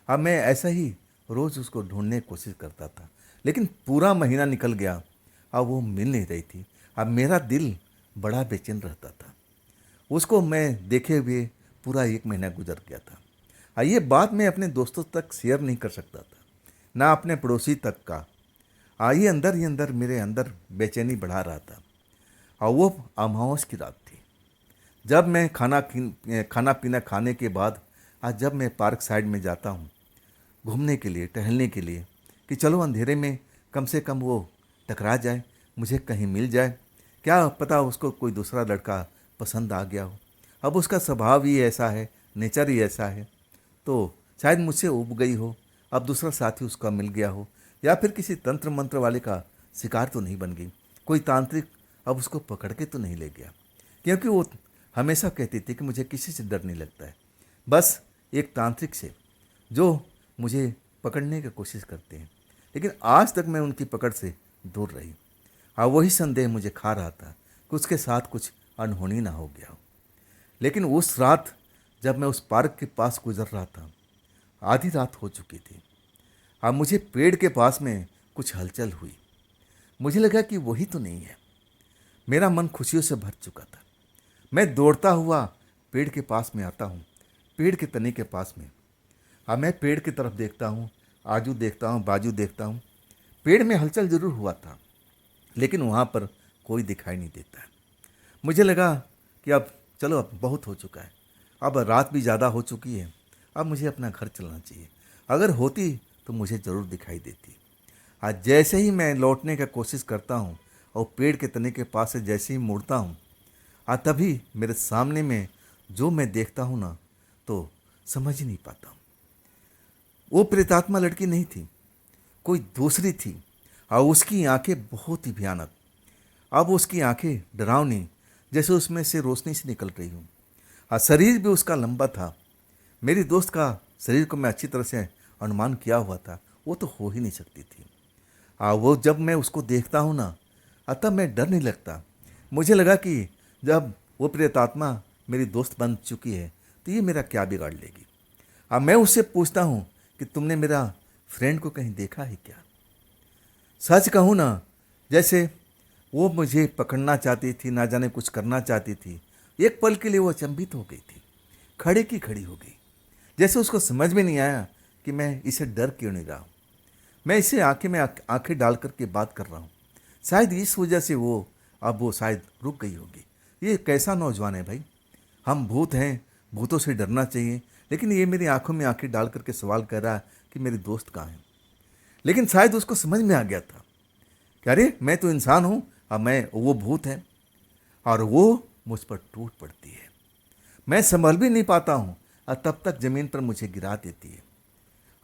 अब मैं ऐसा ही रोज़ उसको ढूंढने की कोशिश करता था, लेकिन पूरा महीना निकल गया, अब वो मिल नहीं रही थी। अब मेरा दिल बड़ा बेचैन रहता था। उसको मैं देखे हुए पूरा 1 महीना गुजर गया था। ये बात मैं अपने दोस्तों तक शेयर नहीं कर सकता था, ना अपने पड़ोसी तक का। ये अंदर ही अंदर मेरे अंदर बेचैनी बढ़ा रहा था। और वो अमावस की रात थी, जब मैं खाना पीना खाने के बाद आज जब मैं पार्क साइड में जाता हूँ घूमने के लिए, टहलने के लिए, कि चलो अंधेरे में कम से कम वो टकरा जाए, मुझे कहीं मिल जाए। क्या पता उसको कोई दूसरा लड़का पसंद आ गया हो। अब उसका स्वभाव ही ऐसा है, नेचर ही ऐसा है, तो शायद मुझसे उब गई हो, अब दूसरा साथी उसका मिल गया हो, या फिर किसी तंत्र मंत्र वाले का शिकार तो नहीं बन गई, कोई तांत्रिक अब उसको पकड़ के तो नहीं ले गया। क्योंकि वो हमेशा कहती थी कि मुझे किसी से डर नहीं लगता है, बस एक तांत्रिक से जो मुझे पकड़ने की कोशिश करते हैं। लेकिन आज तक मैं उनकी पकड़ से दूर रही और वही संदेह मुझे खा रहा था कि उसके साथ कुछ अनहोनी ना हो गया हो। लेकिन उस रात जब मैं उस पार्क के पास गुजर रहा था, आधी रात हो चुकी थी। अब मुझे पेड़ के पास में कुछ हलचल हुई। मुझे लगा कि वही तो नहीं है। मेरा मन खुशियों से भर चुका था। मैं दौड़ता हुआ पेड़ के पास में आता हूँ, पेड़ के तने के पास में। अब मैं पेड़ की तरफ देखता हूँ, आजू देखता हूँ, बाजू देखता हूँ। पेड़ में हलचल जरूर हुआ था, लेकिन वहाँ पर कोई दिखाई नहीं देता। मुझे लगा कि अब चलो, अब बहुत हो चुका है, अब रात भी ज़्यादा हो चुकी है, अब मुझे अपना घर चलना चाहिए। अगर होती तो मुझे ज़रूर दिखाई देती। आज जैसे ही मैं लौटने का कोशिश करता हूँ और पेड़ के तने के पास से जैसे ही मुड़ता हूँ, तभी मेरे सामने में जो मैं देखता हूँ ना, तो समझ ही नहीं पाता हूँ। वो प्रेतात्मा लड़की नहीं थी, कोई दूसरी थी और उसकी आंखें बहुत ही भयानक। अब उसकी आंखें डरावनी, जैसे उसमें से रोशनी से निकल रही हूँ। शरीर भी उसका लंबा था। मेरी दोस्त का शरीर को मैं अच्छी तरह से अनुमान किया हुआ था, वो तो हो ही नहीं सकती थी। वो जब मैं उसको देखता हूँ ना, तब मैं डर नहीं लगता। मुझे लगा कि जब वो प्रेतात्मा मेरी दोस्त बन चुकी है तो ये मेरा क्या बिगाड़ लेगी। अब मैं उससे पूछता हूँ कि तुमने मेरा फ्रेंड को कहीं देखा है क्या? सच कहूँ ना, जैसे वो मुझे पकड़ना चाहती थी, ना जाने कुछ करना चाहती थी। एक पल के लिए वो अचंभित हो गई थी, खड़े की खड़ी हो गई, जैसे उसको समझ में नहीं आया कि मैं इसे डर क्यों नहीं रहा हूँ। मैं इसे आंखें में आंखें डाल करके बात कर रहा हूँ। शायद इस वजह से वो शायद रुक गई होगी। ये कैसा नौजवान है भाई। हम भूत हैं, भूतों से डरना चाहिए, लेकिन ये मेरी आंखों में आंखें डाल करके सवाल कर रहा है कि मेरे दोस्त कहाँ हैं। लेकिन शायद उसको समझ में आ गया था कि अरे मैं तो इंसान हूँ, और वो भूत है, और वो मुझ पर टूट पड़ती है। मैं संभल भी नहीं पाता हूँ, और तब तक ज़मीन पर मुझे गिरा देती है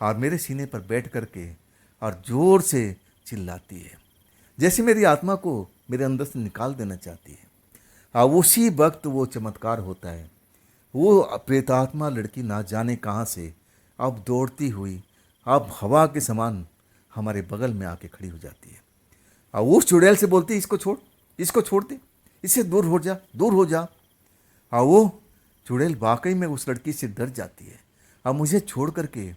और मेरे सीने पर बैठ करके और ज़ोर से चिल्लाती है, जैसे मेरी आत्मा को मेरे अंदर से निकाल देना चाहती है। और उसी वक्त वो चमत्कार होता है। वो प्रेतात्मा लड़की ना जाने कहाँ से अब दौड़ती हुई, अब हवा के समान हमारे बगल में आके खड़ी हो जाती है। और उस चुड़ैल से बोलती है, इसको छोड़ दे, इससे दूर हो जा, दूर हो जा। और वो चुड़ैल वाकई में उस लड़की से डर जाती है और मुझे छोड़ करके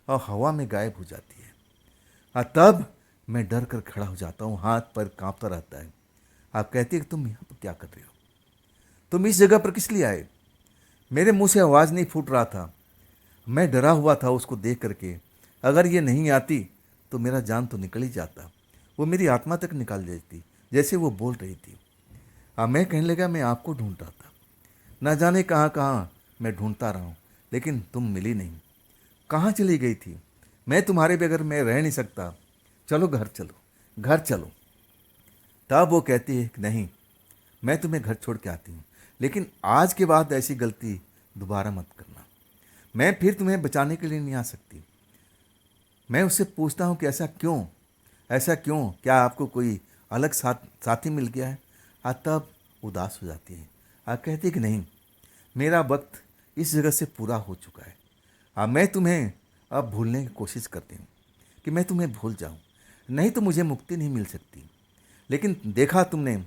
और हवा में गायब हो जाती है। और तब मैं डर कर खड़ा हो जाता हूँ, हाथ पर कांपता रहता है। आप कहती है कि तुम यहाँ पर क्या कर रहे हो, तुम इस जगह पर किस लिए आए? मेरे मुंह से आवाज़ नहीं फूट रहा था। मैं डरा हुआ था उसको देख करके। अगर ये नहीं आती तो मेरा जान तो निकल ही जाता, वो मेरी आत्मा तक निकाल देती, जैसे वो बोल रही थी। अब मैं कहने लगा, मैं आपको ढूंढ रहा था, ना जाने कहाँ कहाँ मैं ढूंढता रहा हूँ, लेकिन तुम मिली नहीं। कहाँ चली गई थी? मैं तुम्हारे बगैर मैं रह नहीं सकता, चलो घर चलो, घर चलो। तब वो कहती है कि नहीं, मैं तुम्हें घर छोड़ के आती हूँ, लेकिन आज के बाद ऐसी गलती दोबारा मत करना। मैं फिर तुम्हें बचाने के लिए नहीं आ सकती। मैं उससे पूछता हूँ कि ऐसा क्यों, क्या आपको कोई अलग साथी मिल गया है? तब उदास हो जाती है। कहती है कि नहीं, मेरा वक्त इस जगह से पूरा हो चुका है। मैं तुम्हें अब भूलने की कोशिश करती हूँ कि मैं तुम्हें भूल जाऊँ, नहीं तो मुझे मुक्ति नहीं मिल सकती। लेकिन देखा तुमने,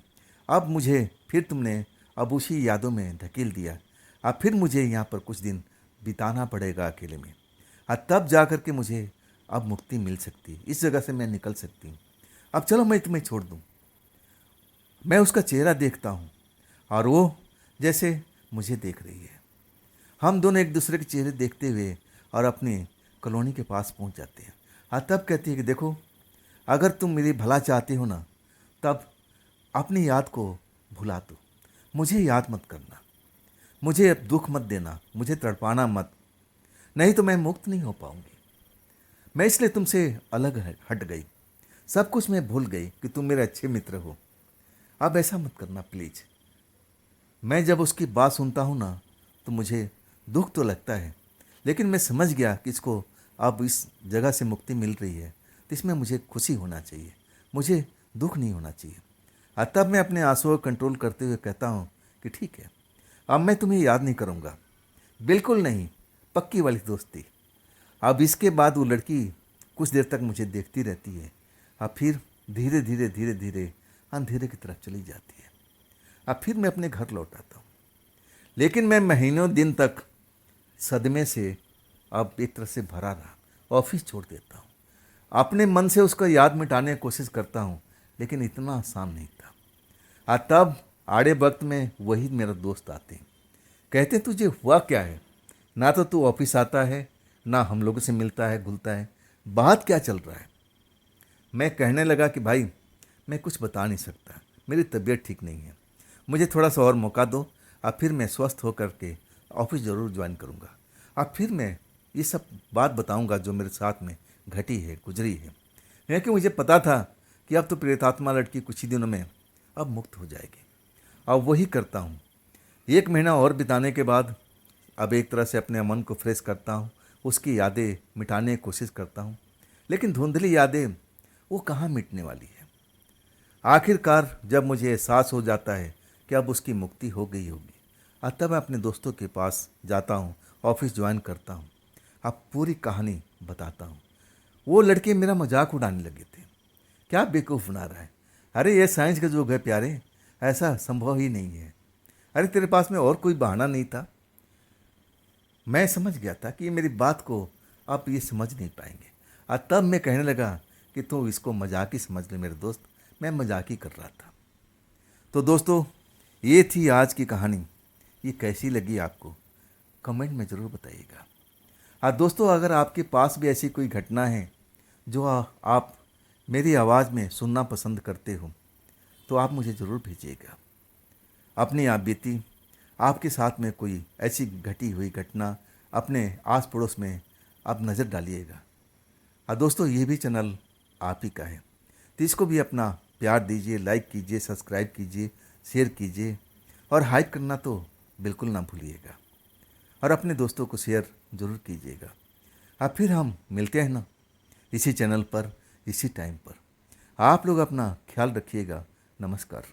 फिर तुमने अब उसी यादों में धकेल दिया। अब फिर मुझे यहाँ पर कुछ दिन बिताना पड़ेगा अकेले में, तब जा कर के मुझे अब मुक्ति मिल सकती, इस जगह से मैं निकल सकती हूँ। अब चलो मैं तुम्हें छोड़ दूँ। मैं उसका चेहरा देखता हूँ और वो जैसे मुझे देख रही है। हम दोनों एक दूसरे के चेहरे देखते हुए और अपनी कॉलोनी के पास पहुँच जाते हैं। तब कहती है कि देखो, अगर तुम मेरी भला चाहते हो ना, तब अपनी याद को भुला दो, मुझे याद मत करना, मुझे अब दुख मत देना, मुझे तड़पाना मत, नहीं तो मैं मुक्त नहीं हो पाऊंगी। मैं इसलिए तुमसे अलग हट गई, सब कुछ मैं भूल गई कि तुम मेरे अच्छे मित्र हो। अब ऐसा मत करना प्लीज। मैं जब उसकी बात सुनता हूँ ना, तो मुझे दुख तो लगता है, लेकिन मैं समझ गया कि इसको अब इस जगह से मुक्ति मिल रही है, तो इसमें मुझे खुशी होना चाहिए, मुझे दुख नहीं होना चाहिए। तब मैं अपने आंसुओं को कंट्रोल करते हुए कहता हूँ कि ठीक है, अब मैं तुम्हें याद नहीं करूँगा, बिल्कुल नहीं, पक्की वाली दोस्ती। अब इसके बाद वो लड़की कुछ देर तक मुझे देखती रहती है, अब फिर धीरे धीरे धीरे धीरे अंधेरे की तरफ चली जाती है। अब फिर मैं अपने घर लौट आता हूँ, लेकिन मैं महीनों दिन तक सदमे से अब एक तरह से भरा रहा। ऑफिस छोड़ देता हूँ, अपने मन से उसका याद मिटाने की कोशिश करता हूँ, लेकिन इतना आसान नहीं था। तब आड़े वक्त में वही मेरा दोस्त आते हैं, कहते तुझे हुआ क्या है, ना तो तू ऑफिस आता है, ना हम लोगों से मिलता है घुलता है, बात क्या चल रहा है? मैं कहने लगा कि भाई, मैं कुछ बता नहीं सकता, मेरी तबीयत ठीक नहीं है, मुझे थोड़ा सा और मौका दो, अब फिर मैं स्वस्थ होकर के ऑफिस ज़रूर ज्वाइन करूँगा। अब फिर मैं ये सब बात बताऊँगा जो मेरे साथ में घटी है, गुजरी है। क्योंकि मुझे पता था कि अब तो प्रेतात्मा लड़की कुछ ही दिनों में अब मुक्त हो जाएगी। अब वही करता हूँ। 1 महीना और बिताने के बाद अब एक तरह से अपने मन को फ्रेश करता हूँ, उसकी यादें मिटाने की कोशिश करता हूँ, लेकिन धुंधली यादें वो कहाँ मिटने वाली है। आखिरकार जब मुझे एहसास हो जाता है कि अब उसकी मुक्ति हो गई होगी, तब मैं अपने दोस्तों के पास जाता हूँ, ऑफिस ज्वाइन करता हूँ, अब पूरी कहानी बताता हूँ। वो लड़के मेरा मजाक उड़ाने लगे थे, क्या बेवकूफ़ बना रहा है, अरे ये साइंस का युग है प्यारे, ऐसा संभव ही नहीं है, अरे तेरे पास में और कोई बहाना नहीं था। मैं समझ गया था कि ये मेरी बात को आप ये समझ नहीं पाएंगे। और तब मैं कहने लगा कि तू इसको मजाक ही समझ ले मेरे दोस्त, मैं मजाक ही कर रहा था। तो दोस्तों, ये थी आज की कहानी। ये कैसी लगी आपको कमेंट में ज़रूर बताइएगा। और दोस्तों, अगर आपके पास भी ऐसी कोई घटना है जो आप मेरी आवाज़ में सुनना पसंद करते हो, तो आप मुझे ज़रूर भेजिएगा। अपनी आप बीती, आपके साथ में कोई ऐसी घटी हुई घटना अपने आस पड़ोस में आप नज़र डालिएगा। और दोस्तों, ये भी चैनल आप ही का है, तो इसको भी अपना प्यार दीजिए, लाइक कीजिए, सब्सक्राइब कीजिए, शेयर कीजिए और हाइप करना तो बिल्कुल ना भूलिएगा। और अपने दोस्तों को शेयर ज़रूर कीजिएगा। अब फिर हम मिलते हैं ना इसी चैनल पर, इसी टाइम पर। आप लोग अपना ख्याल रखिएगा। नमस्कार।